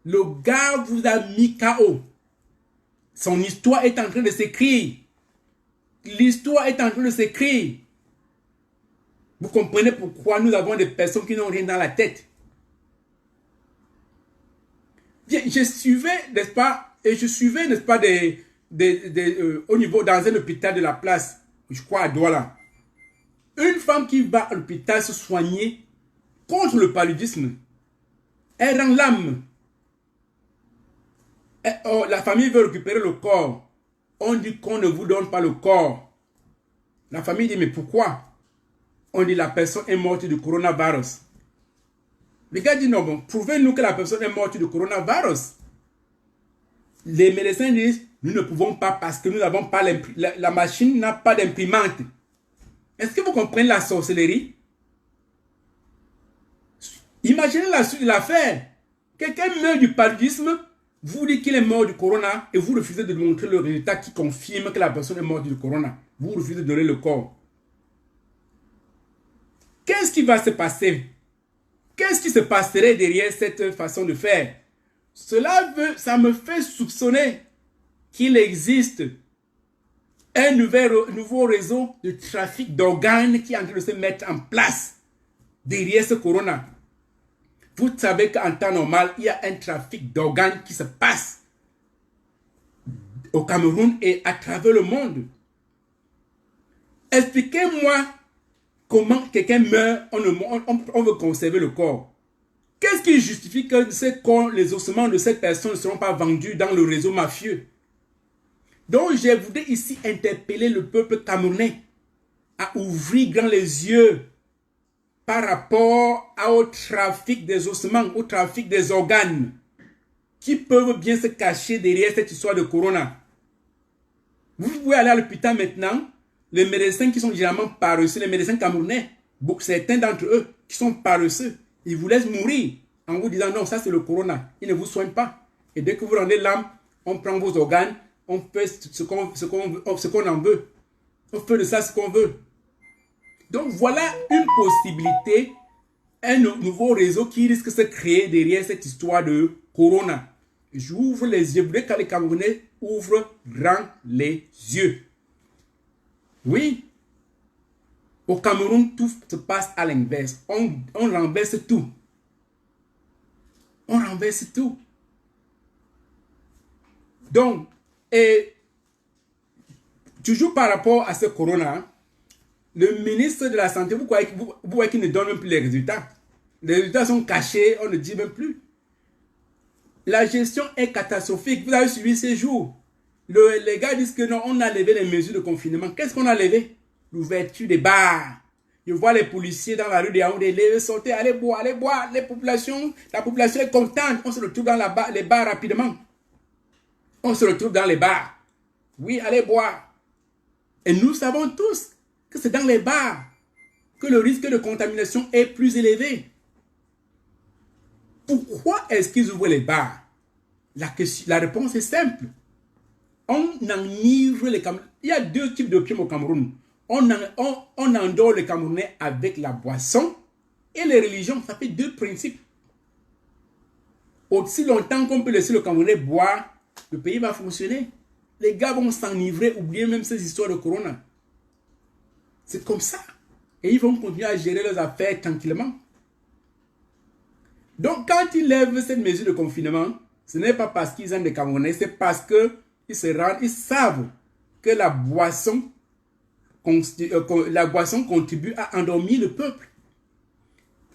Le gars vous a mis KO. Son histoire est en train de s'écrire. L'histoire est en train de s'écrire. Vous comprenez pourquoi nous avons des personnes qui n'ont rien dans la tête. Je suivais, n'est-ce pas, au niveau, dans un hôpital de la place, je crois à Douala. Une femme qui va à l'hôpital se soigner contre le paludisme. Elle rend l'âme. La famille veut récupérer le corps. On dit qu'on ne vous donne pas le corps. La famille dit, mais pourquoi? On dit, la personne est morte du coronavirus. Le gars dit, non, bon, prouvez-nous que la personne est morte du coronavirus. Les médecins disent, nous ne pouvons pas parce que nous n'avons pas la machine n'a pas d'imprimante. Est-ce que vous comprenez la sorcellerie? Imaginez la suite de l'affaire. Quelqu'un meurt du paludisme, vous dites qu'il est mort du corona et vous refusez de montrer le résultat qui confirme que la personne est morte du corona. Vous refusez de donner le corps. Qu'est-ce qui va se passer? Qu'est-ce qui se passerait derrière cette façon de faire? Ça me fait soupçonner qu'il existe un nouveau réseau de trafic d'organes qui est en train de se mettre en place derrière ce corona. Vous savez qu'en temps normal, il y a un trafic d'organes qui se passe au Cameroun et à travers le monde. Expliquez-moi comment quelqu'un meurt, on veut conserver le corps. Qu'est-ce qui justifie que ce corps, les ossements de cette personne ne seront pas vendus dans le réseau mafieux? Donc, je voudrais ici interpeller le peuple camerounais à ouvrir grand les yeux par rapport au trafic des ossements, au trafic des organes qui peuvent bien se cacher derrière cette histoire de corona. Vous pouvez aller à l'hôpital maintenant, les médecins qui sont généralement paresseux, les médecins camerounais, certains d'entre eux qui sont paresseux, ils vous laissent mourir en vous disant non, ça c'est le corona, ils ne vous soignent pas. Et dès que vous rendez l'âme, on prend vos organes, on fait ce qu'on en veut. On fait de ça ce qu'on veut. Donc voilà une possibilité, un nouveau réseau qui risque de se créer derrière cette histoire de corona. J'ouvre les yeux, vous voulez que les Camerounais ouvrent grand les yeux. Oui, au Cameroun, tout se passe à l'inverse. On renverse tout. On renverse tout. Donc, et toujours par rapport à ce corona, le ministre de la Santé, vous voyez qu'il ne donne même plus les résultats. Les résultats sont cachés, on ne dit même plus. La gestion est catastrophique. Vous avez suivi ces jours. Les gars disent que non, on a levé les mesures de confinement. Qu'est-ce qu'on a levé? L'ouverture des bars. Je vois les policiers dans la rue de Yaoundé, sortez, allez boire. La population est contente. On se retrouve dans les bars rapidement. On se retrouve dans les bars. Oui, allez boire. Et nous savons tous que c'est dans les bars que le risque de contamination est plus élevé. Pourquoi est-ce qu'ils ouvrent les bars? La réponse est simple. On enivre les Camerounais. Il y a deux types d'opium au Cameroun. On endort les Camerounais avec la boisson et les religions. Ça fait deux principes. Aussi longtemps qu'on peut laisser le Camerounais boire, le pays va fonctionner. Les gars vont s'enivrer, oublier même ces histoires de corona. C'est comme ça. Et ils vont continuer à gérer leurs affaires tranquillement. Donc, quand ils lèvent cette mesure de confinement, ce n'est pas parce qu'ils aiment des Camerounais, c'est parce qu'ils savent que la boisson contribue à endormir le peuple.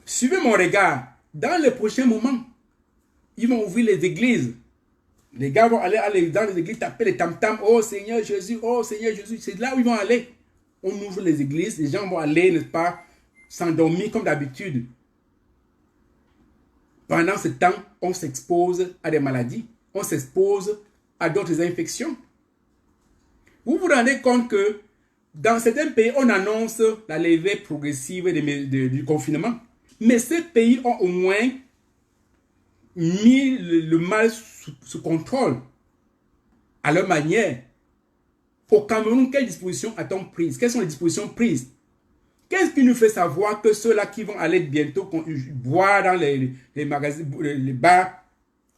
Suivez mon regard. Dans les prochains moments, ils vont ouvrir les églises. Les gars vont aller dans les églises taper les tam-tams. Oh Seigneur Jésus, c'est là où ils vont aller. On ouvre les églises, les gens vont aller, n'est-ce pas, s'endormir comme d'habitude. Pendant ce temps, on s'expose à des maladies, on s'expose à d'autres infections. Vous vous rendez compte que dans certains pays, on annonce la levée progressive du confinement. Mais ces pays ont au moins mis le mal sous contrôle à leur manière. Au Cameroun, quelles dispositions a-t-on prises? Quelles sont les dispositions prises? Qu'est-ce qui nous fait savoir que ceux-là qui vont aller bientôt boire dans les magasins, les bars,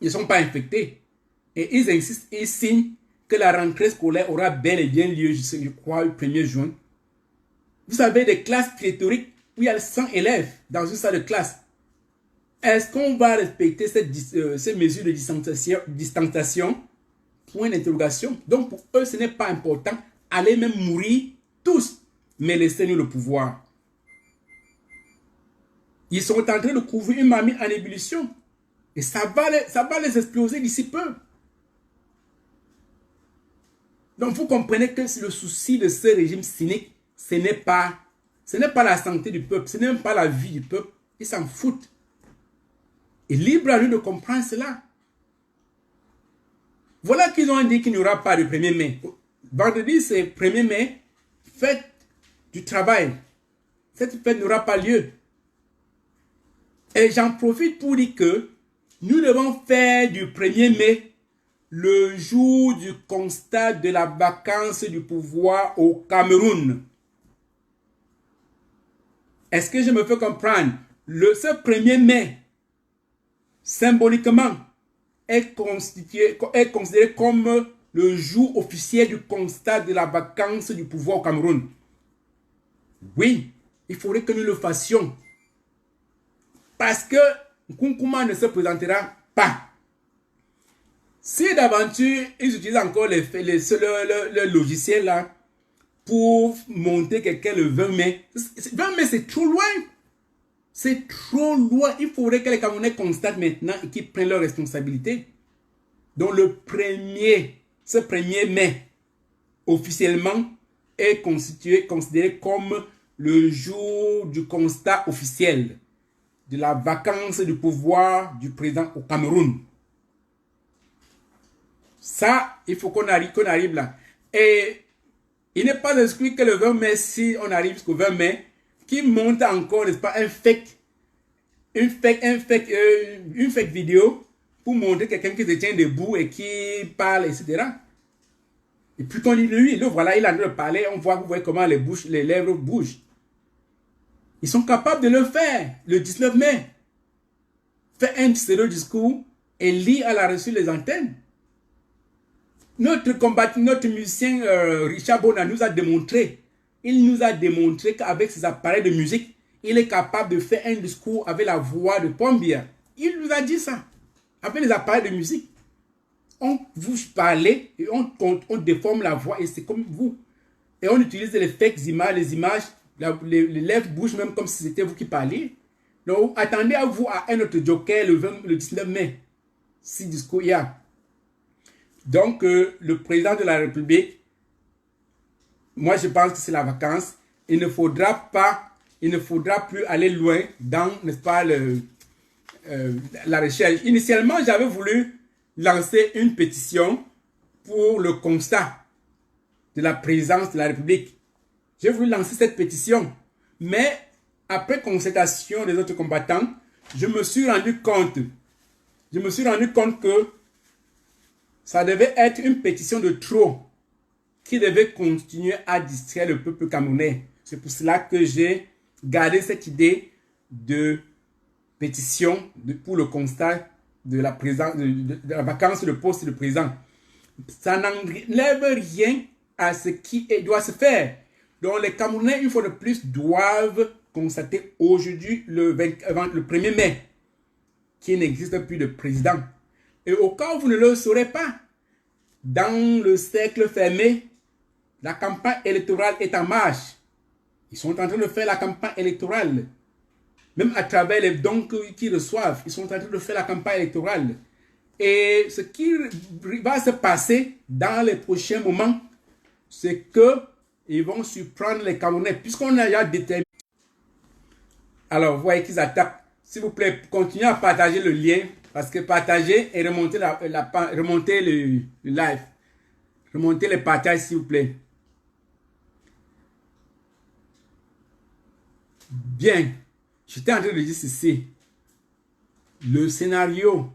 ne sont pas infectés? Et ils insistent, ils signent que la rentrée scolaire aura bel et bien lieu, je crois, le 1er juin. Vous savez, des classes pléthoriques où il y a 100 élèves dans une salle de classe. Est-ce qu'on va respecter ces mesures de distanciation? Point d'interrogation. Donc pour eux, ce n'est pas important. Allez même mourir tous, mais laissez-nous le pouvoir. Ils sont en train de couvrir une marmite en ébullition. Et ça va les exploser d'ici peu. Donc vous comprenez que le souci de ce régime cynique, ce n'est pas la santé du peuple, ce n'est même pas la vie du peuple. Ils s'en foutent. Et libre à nous de comprendre cela. Voilà qu'ils ont dit qu'il n'y aura pas de 1er mai. Vendredi, c'est 1er mai, fête du travail. Cette fête n'aura pas lieu. Et j'en profite pour dire que nous devons faire du 1er mai le jour du constat de la vacance du pouvoir au Cameroun. Est-ce que je me fais comprendre? Ce 1er mai, symboliquement, est considéré comme le jour officiel du constat de la vacance du pouvoir au Cameroun. Oui, il faudrait que nous le fassions. Parce que Nkunkuma ne se présentera pas. Si d'aventure, ils utilisent encore le logiciel là pour monter quelqu'un le 20 mai. 20 mai, c'est trop loin. C'est trop loin. Il faudrait que les Camerounais constatent maintenant et qu'ils prennent leurs responsabilités. Donc ce 1er mai, officiellement, est considéré comme le jour du constat officiel de la vacance du pouvoir du président au Cameroun. Ça, il faut qu'on arrive là. Et il n'est pas exclu que le 20 mai, si on arrive jusqu'au 20 mai, qui monte encore, n'est-ce pas, une fake vidéo pour montrer quelqu'un qui se tient debout et qui parle, etc. Et puis quand lui, voilà, il a en train de parler, vous voyez comment les lèvres bougent. Ils sont capables de le faire le 19 mai. Faire un pseudo discours et lire à la reçue les antennes. Notre musicien Richard Bona nous a démontré, qu'avec ses appareils de musique, il est capable de faire un discours avec la voix de Pombia. Il nous a dit ça. Avec les appareils de musique. On vous parle et on déforme la voix et c'est comme vous. Et on utilise les fake images, les images, les lèvres bougent même comme si c'était vous qui parliez. Donc attendez à vous à un autre joker le 19 mai. Si discours il y a. Donc, le président de la République, moi je pense que c'est la vacance. Il ne faudra plus aller loin dans, n'est-ce pas, la recherche. Initialement, j'avais voulu lancer une pétition pour le constat de la présidence de la République. J'ai voulu lancer cette pétition. Mais, après consultation des autres combattants, je me suis rendu compte que ça devait être une pétition de trop qui devait continuer à distraire le peuple camerounais. C'est pour cela que j'ai gardé cette idée de pétition pour le constat de la la vacance de poste de président. Ça n'enlève rien à ce qui doit se faire. Donc les Camerounais, une fois de plus, doivent constater aujourd'hui, le 1er mai, qu'il n'existe plus de président. Et au cas où vous ne le saurez pas, dans le cercle fermé, la campagne électorale est en marche. Ils sont en train de faire la campagne électorale. Même à travers les dons qu'ils reçoivent, ils sont en train de faire la campagne électorale. Et ce qui va se passer dans les prochains moments, c'est qu'ils vont surprendre les Camerounais, puisqu'on a déjà déterminé. Alors, vous voyez qu'ils attaquent. S'il vous plaît, continuez à partager le lien. Parce que partager et remonter, remonter le live. Remontez les partages, s'il vous plaît. Bien. J'étais en train de dire ceci. Le scénario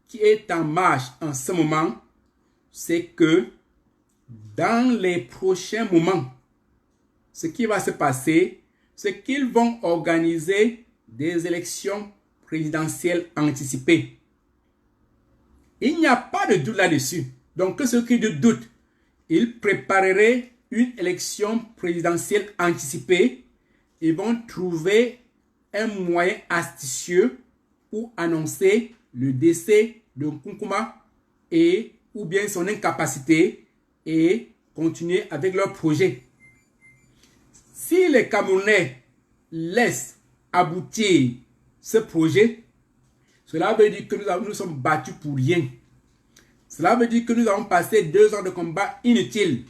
qui est en marche en ce moment, c'est que dans les prochains moments, ce qui va se passer, c'est qu'ils vont organiser des élections présidentielles anticipées. Il n'y a pas de doute là-dessus. Donc, que ceux qui doutent, ils prépareraient une élection présidentielle anticipée. Ils vont trouver un moyen astucieux pour annoncer le décès de Nkunkuma et ou bien son incapacité et continuer avec leur projet. Si les Camerounais laissent aboutir ce projet, cela veut dire que nous sommes battus pour rien. Cela veut dire que nous avons passé 2 ans de combat inutiles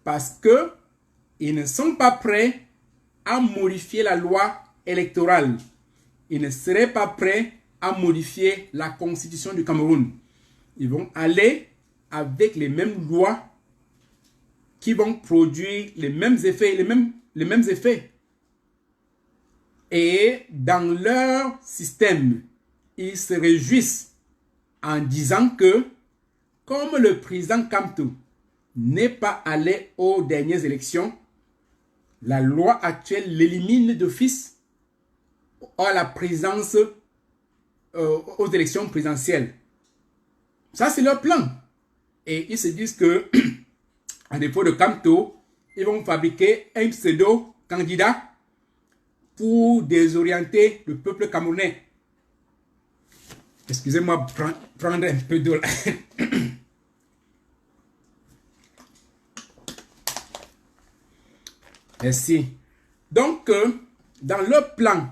parce que ils ne sont pas prêts à modifier la loi électorale. Ils ne seraient pas prêts à modifier la constitution du Cameroun. Ils vont aller avec les mêmes lois qui vont produire les mêmes effets, les mêmes effets. Et dans leur système, ils se réjouissent en disant que comme le président Kamto n'est pas allé aux dernières élections, la loi actuelle l'élimine d'office à la présidence aux élections présidentielles. Ça, c'est leur plan. Et ils se disent que, à défaut de Kamto, ils vont fabriquer un pseudo-candidat pour désorienter le peuple camerounais. Excusez-moi, prendre un peu d'eau. Merci. Donc, dans leur plan,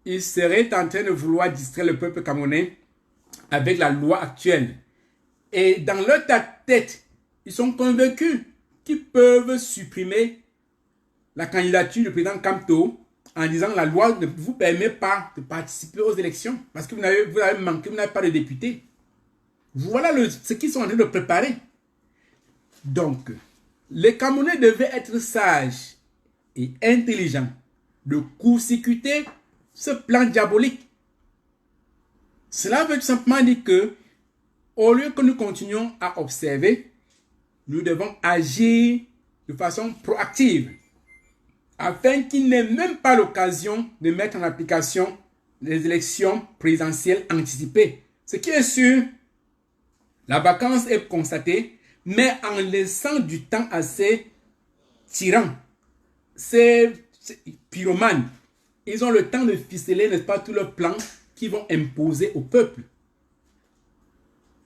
ils seraient en train de vouloir distraire le peuple camerounais avec la loi actuelle. Et dans leur tête, ils sont convaincus qu'ils peuvent supprimer la candidature du président Kamto en disant que la loi ne vous permet pas de participer aux élections parce que vous avez manqué, vous n'avez pas de députés. Voilà ce qu'ils sont en train de préparer. Donc, les Camerounais devaient être sages et intelligents de court-circuiter ce plan diabolique. Cela veut tout simplement dire que, au lieu que nous continuions à observer, nous devons agir de façon proactive afin qu'il n'ait même pas l'occasion de mettre en application les élections présidentielles anticipées. Ce qui est sûr, la vacance est constatée, mais en laissant du temps à ces tyrans, ces pyromanes, ils ont le temps de ficeler, n'est-ce pas, tout leur plan qu'ils vont imposer au peuple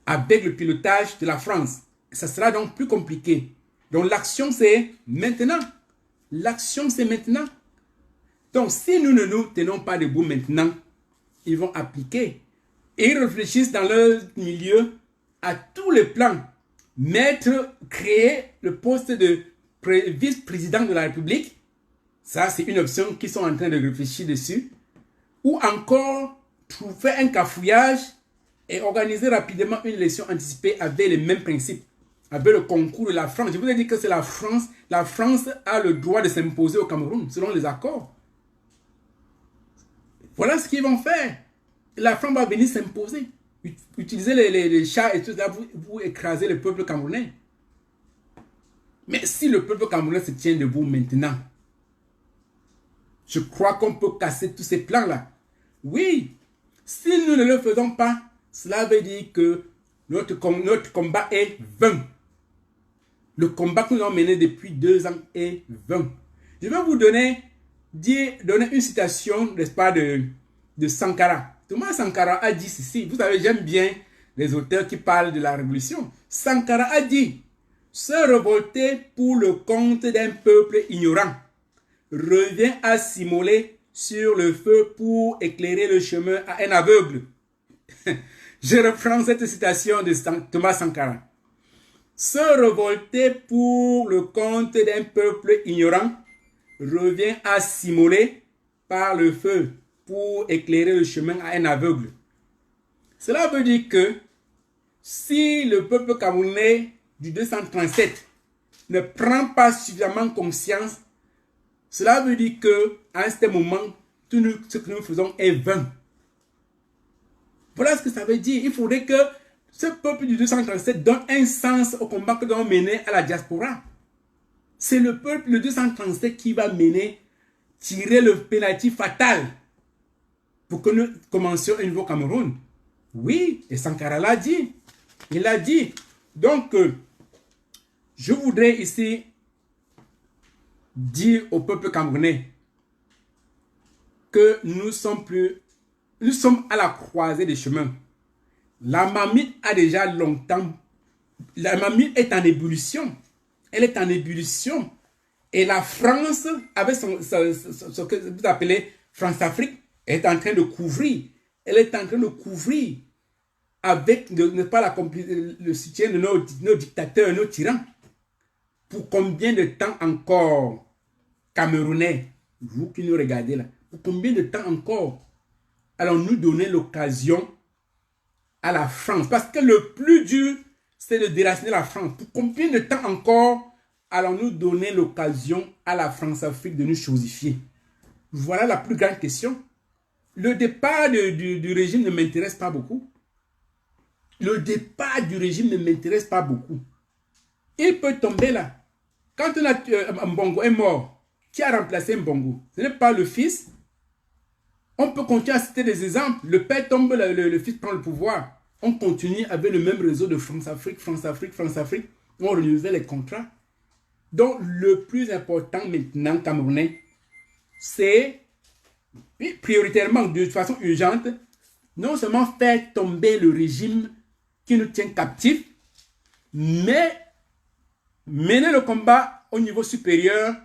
avec le pilotage de la France. Ça sera donc plus compliqué. Donc l'action, c'est maintenant. L'action, c'est maintenant. Donc, si nous ne nous tenons pas debout maintenant, ils vont appliquer. Et ils réfléchissent dans leur milieu à tous les plans. Créer le poste de vice-président de la République. Ça, c'est une option qu'ils sont en train de réfléchir dessus. Ou encore, faire un cafouillage et organiser rapidement une élection anticipée avec les mêmes principes. Avec le concours de la France. Je vous ai dit que c'est la France. La France a le droit de s'imposer au Cameroun selon les accords. Voilà ce qu'ils vont faire. La France va venir s'imposer. Utiliser les chars et tout ça pour écraser le peuple camerounais. Mais si le peuple camerounais se tient debout maintenant, je crois qu'on peut casser tous ces plans-là. Oui, si nous ne le faisons pas, cela veut dire que notre combat est vain. Le combat que nous avons mené depuis 2 ans est vain. Je vais vous donner une citation, n'est-ce pas, de Sankara. Thomas Sankara a dit ceci. Vous savez, j'aime bien les auteurs qui parlent de la révolution. Sankara a dit « Se révolter pour le compte d'un peuple ignorant revient à s'immoler sur le feu pour éclairer le chemin à un aveugle. » Je reprends cette citation de Thomas Sankara. Se révolter pour le compte d'un peuple ignorant revient à s'immoler par le feu pour éclairer le chemin à un aveugle. Cela veut dire que si le peuple camerounais du 237 ne prend pas suffisamment conscience, cela veut dire que à un certain moment, tout ce que nous faisons est vain. Voilà ce que ça veut dire. Il faudrait que ce peuple du 237 donne un sens au combat que nous allons mener à la diaspora. C'est le peuple du 237 qui va tirer le pénalty fatal pour que nous commencions un nouveau Cameroun. Oui, et Sankara l'a dit. Il l'a dit. Donc, je voudrais ici dire au peuple camerounais que nous sommes à la croisée des chemins. La marmite a déjà longtemps, la marmite est en ébullition. Elle est en ébullition. Et la France, avec ce que vous appelez France-Afrique, est en train de couvrir. Elle est en train de couvrir avec le soutien de nos dictateurs, nos tyrans. Pour combien de temps encore, Camerounais, vous qui nous regardez là, pour combien de temps encore allons-nous donner l'occasion à la France? Parce que le plus dur, c'est de déraciner la France. Pour combien de temps encore allons-nous donner l'occasion à la France-Afrique de nous chosifier? Voilà la plus grande question. Le départ du régime ne m'intéresse pas beaucoup. Le départ du régime ne m'intéresse pas beaucoup. Il peut tomber là. Quand Mbongo est mort, qui a remplacé Mbongo? Ce n'est pas le fils. On peut continuer à citer des exemples. Le père tombe, le fils prend le pouvoir. On continue avec le même réseau de France-Afrique, France-Afrique, France-Afrique. On renouvelle les contrats. Donc, le plus important maintenant, Camerounais, c'est prioritairement, de façon urgente, non seulement faire tomber le régime qui nous tient captifs, mais mener le combat au niveau supérieur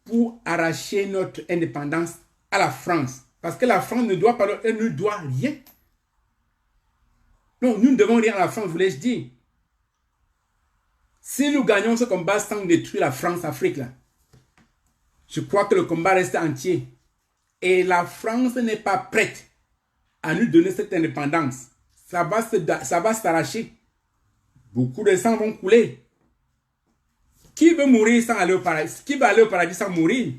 pour arracher notre indépendance à la France. Parce que la France ne doit pas, elle ne doit rien. Non, nous ne devons rien à la France, voulais-je dire. Si nous gagnons ce combat sans détruire la France-Afrique, là, je crois que le combat reste entier. Et la France n'est pas prête à nous donner cette indépendance. Ça va s'arracher. Beaucoup de sang vont couler. Qui veut mourir sans aller au paradis? Qui va aller au paradis sans mourir?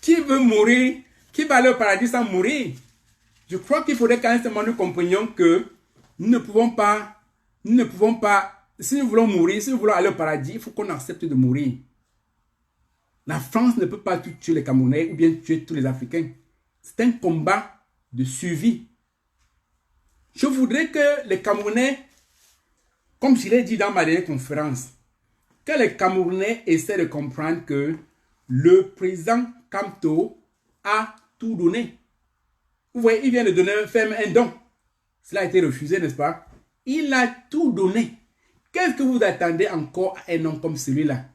Qui veut mourir? Qui va aller au paradis sans mourir? Je crois qu'il faudrait qu'à un certain moment nous comprenions que nous ne pouvons pas, si nous voulons mourir, si nous voulons aller au paradis, il faut qu'on accepte de mourir. La France ne peut pas tuer les Camerounais ou bien tuer tous les Africains. C'est un combat de survie. Je voudrais que les Camerounais, comme je l'ai dit dans ma dernière conférence, que les Camerounais essaient de comprendre que le président Kamto a tout donné. Vous voyez, il vient de faire un don. Cela a été refusé, n'est-ce pas? Il a tout donné. Qu'est-ce que vous attendez encore à un homme comme celui-là?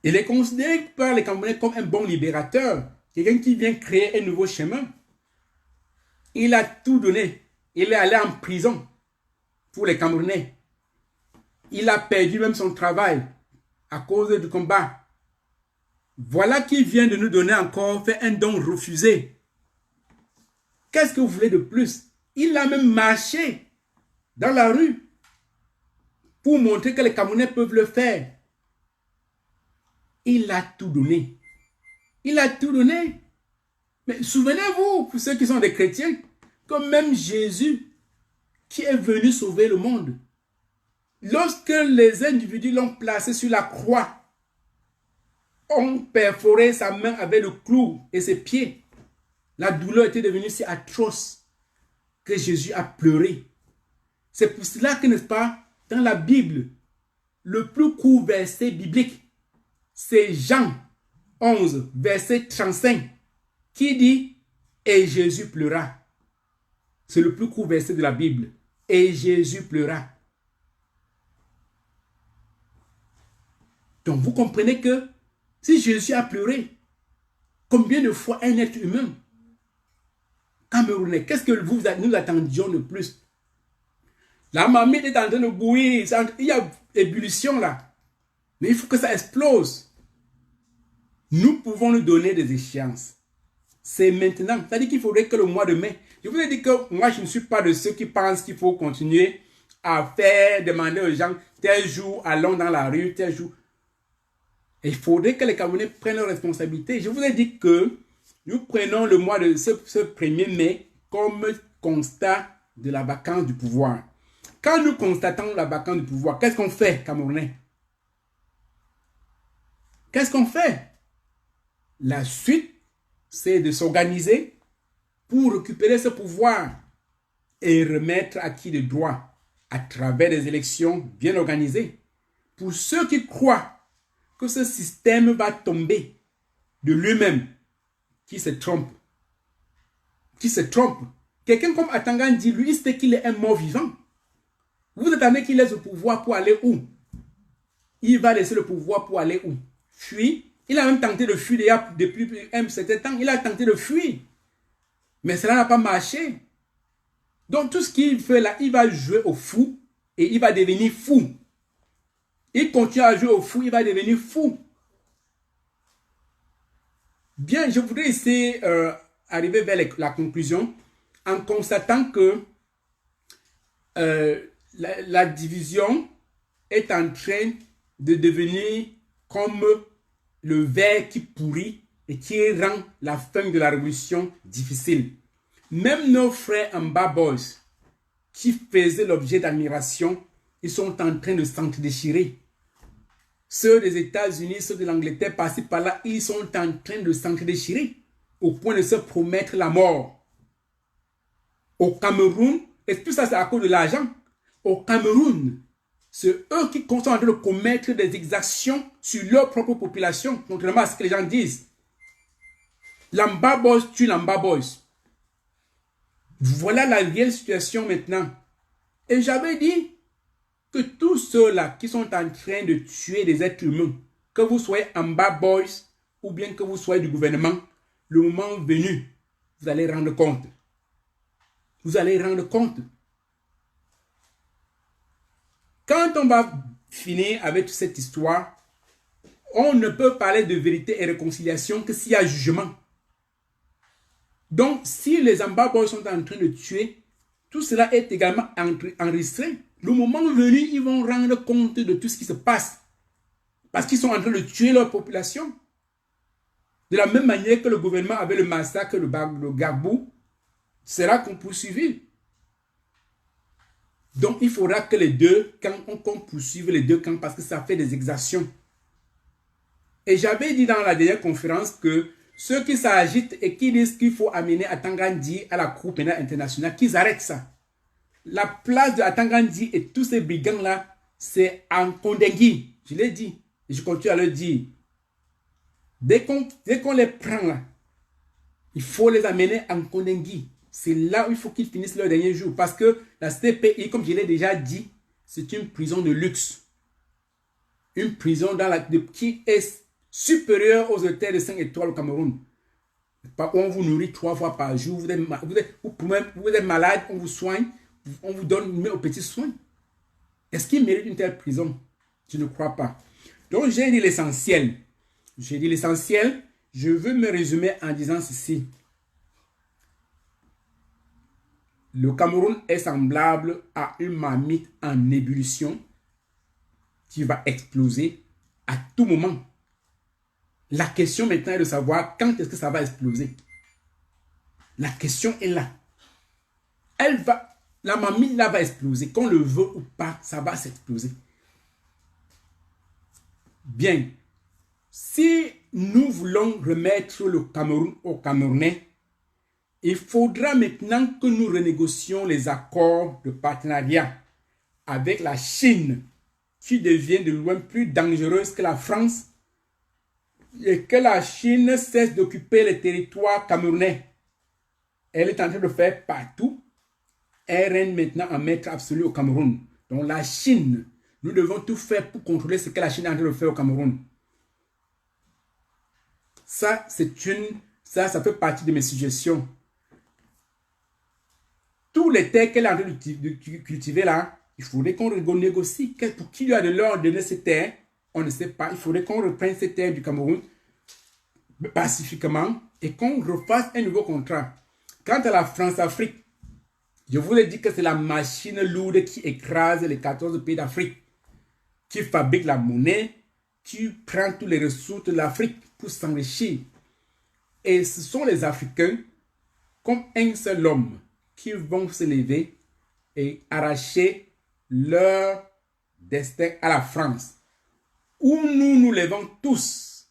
Il est considéré par les Camerounais comme un bon libérateur. Quelqu'un qui vient créer un nouveau chemin. Il a tout donné. Il est allé en prison pour les Camerounais. Il a perdu même son travail à cause du combat. Voilà qui vient de nous donner encore, fait un don refusé. Qu'est-ce que vous voulez de plus? Il a même marché dans la rue pour montrer que les Camerounais peuvent le faire. Il a tout donné. Il a tout donné. Mais souvenez-vous, pour ceux qui sont des chrétiens, que même Jésus, qui est venu sauver le monde, lorsque les individus l'ont placé sur la croix, ont perforé sa main avec le clou et ses pieds, la douleur était devenue si atroce que Jésus a pleuré. C'est pour cela que, n'est-ce pas, dans la Bible, le plus court verset biblique, c'est Jean 11, verset 35, qui dit « Et Jésus pleura ». C'est le plus court verset de la Bible. « Et Jésus pleura ». Donc vous comprenez que si Jésus a pleuré, combien de fois un être humain, Camerounais, qu'est-ce que nous attendions de plus? La marmite est en train de bouillir, il y a ébullition là. Mais il faut que ça explose. Nous pouvons nous donner des échéances. C'est maintenant. C'est-à-dire qu'il faudrait que le mois de mai. Je vous ai dit que moi, je ne suis pas de ceux qui pensent qu'il faut continuer à faire, demander aux gens, tel jour, allons dans la rue, tel jour. Et il faudrait que les Camerounais prennent leurs responsabilités. Je vous ai dit que nous prenons le mois de ce 1er mai comme constat de la vacance du pouvoir. Quand nous constatons la vacance du pouvoir, qu'est-ce qu'on fait, Camerounais? Qu'est-ce qu'on fait? La suite, c'est de s'organiser pour récupérer ce pouvoir et remettre à qui le droit à travers des élections bien organisées. Pour ceux qui croient que ce système va tomber de lui-même, qui se trompe. Qui se trompe. Quelqu'un comme Atangandi, lui, il sait qu'il est un mort vivant. Vous attendez qu'il laisse le pouvoir pour aller où? Il va laisser le pouvoir pour aller où? Fuir. Il a même tenté de fuir déjà depuis un certain temps. Il a tenté de fuir. Mais cela n'a pas marché. Donc tout ce qu'il fait là, il va jouer au fou et il va devenir fou. Il continue à jouer au fou, il va devenir fou. Bien, je voudrais ici arriver vers la conclusion en constatant que la division est en train de devenir comme le ver qui pourrit et qui rend la fin de la révolution difficile. Même nos frères en bas boys qui faisaient l'objet d'admiration, ils sont en train de s'entre-déchirer. Ceux des États-Unis, ceux de l'Angleterre, par-ci par-là, ils sont en train de s'entre-déchirer au point de se promettre la mort. Au Cameroun, et tout ça c'est à cause de l'argent, au Cameroun, c'est eux qui sont en train de commettre des exactions sur leur propre population, contrairement à ce que les gens disent. L'Amba Boys tue l'Amba Boys. Voilà la réelle situation maintenant. Et j'avais dit que tous ceux-là qui sont en train de tuer des êtres humains, que vous soyez Amba Boys ou bien que vous soyez du gouvernement, le moment venu, vous allez rendre compte. Vous allez rendre compte. Quand on va finir avec toute cette histoire, on ne peut parler de vérité et réconciliation que s'il y a jugement. Donc, si les Amba Boys sont en train de tuer, tout cela est également enregistré. Le moment venu, ils vont rendre compte de tout ce qui se passe. Parce qu'ils sont en train de tuer leur population. De la même manière que le gouvernement avait le massacre de Gbagbo, sera qu'on poursuivi. Donc, il faudra que les deux camps, qu'on poursuive les deux camps parce que ça fait des exactions. Et j'avais dit dans la dernière conférence que ceux qui s'agitent et qui disent qu'il faut amener Atangandi à la Cour pénale internationale, qu'ils arrêtent ça. La place de Atangandi et tous ces brigands-là, c'est en Kondengui. Je l'ai dit. Et je continue à le dire. Dès qu'on les prend là, il faut les amener en Kondengui. C'est là où il faut qu'ils finissent leur dernier jour. Parce que la CPI, comme je l'ai déjà dit, c'est une prison de luxe. Une prison qui est supérieure aux hôtels de 5 étoiles au Cameroun. On vous nourrit 3 fois par jour. Vous êtes malade, on vous soigne. On vous donne aux petits soins. Est-ce qu'il mérite une telle prison? Je ne crois pas. Donc j'ai dit l'essentiel. J'ai dit l'essentiel. Je veux me résumer en disant ceci. Le Cameroun est semblable à une marmite en ébullition qui va exploser à tout moment. La question maintenant est de savoir quand est-ce que ça va exploser. La question est là. La marmite là va exploser. Qu'on le veut ou pas, ça va s'exploser. Bien. Si nous voulons remettre le Cameroun aux Camerounais, il faudra maintenant que nous renégocions les accords de partenariat avec la Chine, qui devient de loin plus dangereuse que la France, et que la Chine cesse d'occuper les territoires camerounais. Elle est en train de faire partout. Elle règne maintenant en maître absolu au Cameroun. Donc la Chine, nous devons tout faire pour contrôler ce que la Chine est en train de faire au Cameroun. Ça fait partie de mes suggestions. Tous les terres qu'elle est en train de cultiver là, il faudrait qu'on négocie. Pour qui lui a de l'or donné ces terres, on ne sait pas. Il faudrait qu'on reprenne ces terres du Cameroun pacifiquement et qu'on refasse un nouveau contrat. Quant à la France-Afrique, je vous ai dit que c'est la machine lourde qui écrase les 14 pays d'Afrique, qui fabrique la monnaie, qui prend toutes les ressources de l'Afrique pour s'enrichir. Et ce sont les Africains, comme un seul homme, qui vont se lever et arracher leur destin à la France. Où nous nous levons tous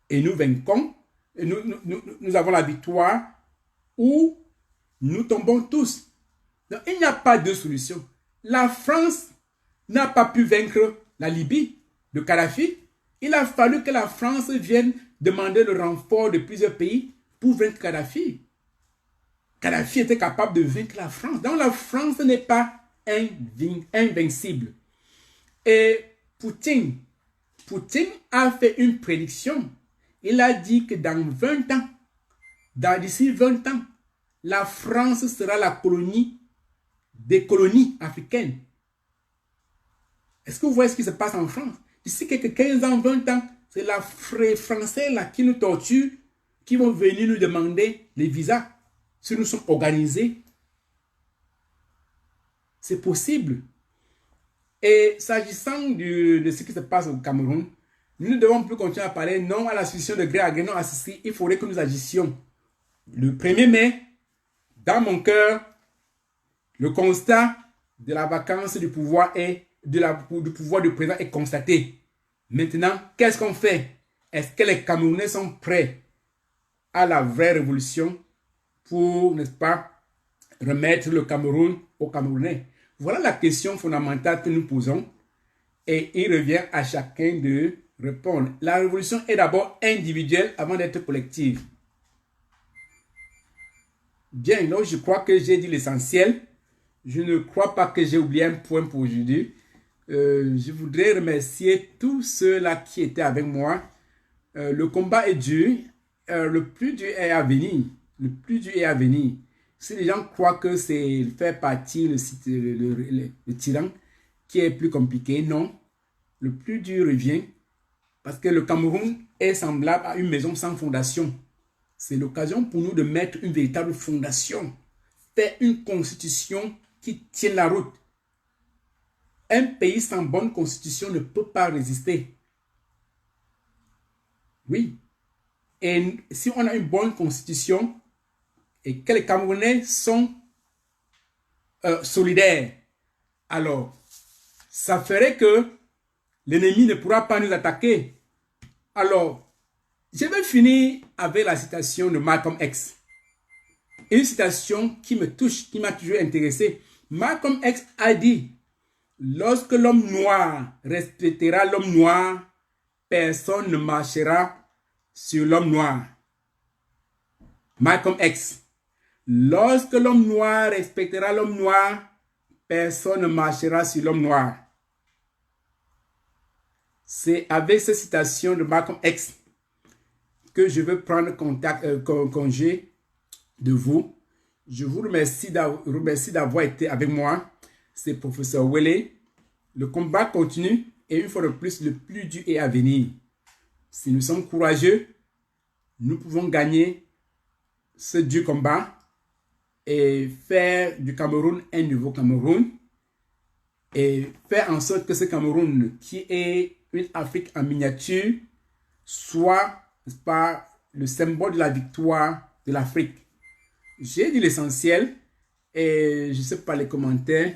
et nous vainquons, et nous avons la victoire, ou nous tombons tous. Donc, il n'y a pas de solution. La France n'a pas pu vaincre la Libye de Kadhafi. Il a fallu que la France vienne demander le renfort de plusieurs pays pour vaincre Kadhafi. Kadhafi était capable de vaincre la France. Donc la France n'est pas invincible. Et Poutine a fait une prédiction. Il a dit que dans 20 ans, d'ici 20 ans, la France sera la colonie des colonies africaines. Est-ce que vous voyez ce qui se passe en France? D'ici quelques 15 ans, 20 ans, c'est les Français là, qui nous torturent, qui vont venir nous demander les visas. Si nous sommes organisés, c'est possible. Et s'agissant de ce qui se passe au Cameroun, nous ne devons plus continuer à parler non à la suspicion de gré à gré, non à ceci. Il faudrait que nous agissions. Le 1er mai, dans mon cœur, le constat de la vacance du pouvoir du pouvoir du président est constaté. Maintenant, qu'est-ce qu'on fait? Est-ce que les Camerounais sont prêts à la vraie révolution pour, n'est-ce pas, remettre le Cameroun aux Camerounais? Voilà la question fondamentale que nous posons et il revient à chacun de répondre. La révolution est d'abord individuelle avant d'être collective. Bien, donc je crois que j'ai dit l'essentiel. Je ne crois pas que j'ai oublié un point pour aujourd'hui. Je voudrais remercier tous ceux-là qui étaient avec moi. Le combat est dur. Le plus dur est à venir. Le plus dur est à venir. Si les gens croient que c'est faire partir le tyran qui est plus compliqué, non. Le plus dur revient parce que le Cameroun est semblable à une maison sans fondation. C'est l'occasion pour nous de mettre une véritable fondation. Faire une constitution qui tienne la route. Un pays sans bonne constitution ne peut pas résister. Oui. Et si on a une bonne constitution et que les Camerounais sont solidaires, alors ça ferait que l'ennemi ne pourra pas nous attaquer. Alors, je vais finir avec la citation de Malcolm X. Une citation qui me touche, qui m'a toujours intéressé. Malcolm X a dit: lorsque l'homme noir respectera l'homme noir, personne ne marchera sur l'homme noir. Malcolm X. Lorsque l'homme noir respectera l'homme noir, personne ne marchera sur l'homme noir. C'est avec cette citation de Malcolm X que je veux prendre congé de vous. Je vous remercie d'avoir été avec moi. C'est professeur Wele. Le combat continue et une fois de plus, le plus dur est à venir. Si nous sommes courageux, nous pouvons gagner ce dur combat et faire du Cameroun un nouveau Cameroun et faire en sorte que ce Cameroun, qui est une Afrique en miniature, soit, n'est-ce pas, le symbole de la victoire de l'Afrique. J'ai dit l'essentiel et je ne sais pas les commentaires.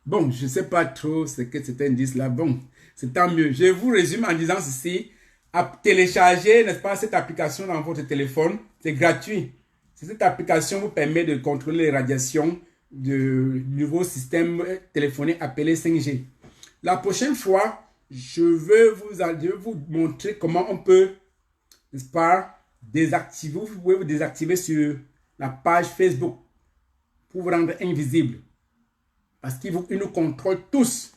Bon, je ne sais pas trop ce que certains disent là. Bon, c'est tant mieux. Je vous résume en disant ceci. À télécharger, n'est-ce pas, cette application dans votre téléphone. C'est gratuit. Cette application vous permet de contrôler les radiations du nouveau système téléphonique appelé 5G. La prochaine fois, je vais vous montrer comment on peut, n'est-ce pas, désactiver. Vous pouvez vous désactiver sur la page Facebook pour vous rendre invisible. Parce qu'il nous contrôle tous.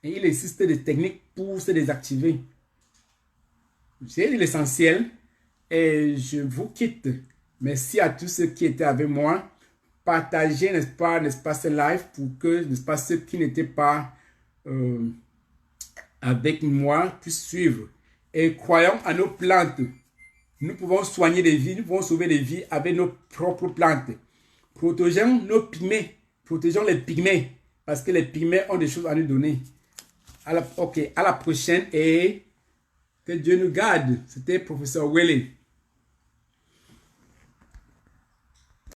Et il existe des techniques pour se désactiver. J'ai dit l'essentiel et je vous quitte. Merci à tous ceux qui étaient avec moi. Partagez, n'est-ce pas, ce live pour que, n'est-ce pas, ceux qui n'étaient pas avec moi puisse suivre. Et croyons à nos plantes. Nous pouvons soigner des vies, nous pouvons sauver des vies avec nos propres plantes. Protégeons nos pygmées. Protégeons les pygmées. Parce que les pygmées ont des choses à nous donner. À la prochaine et que Dieu nous garde. C'était professeur Willy.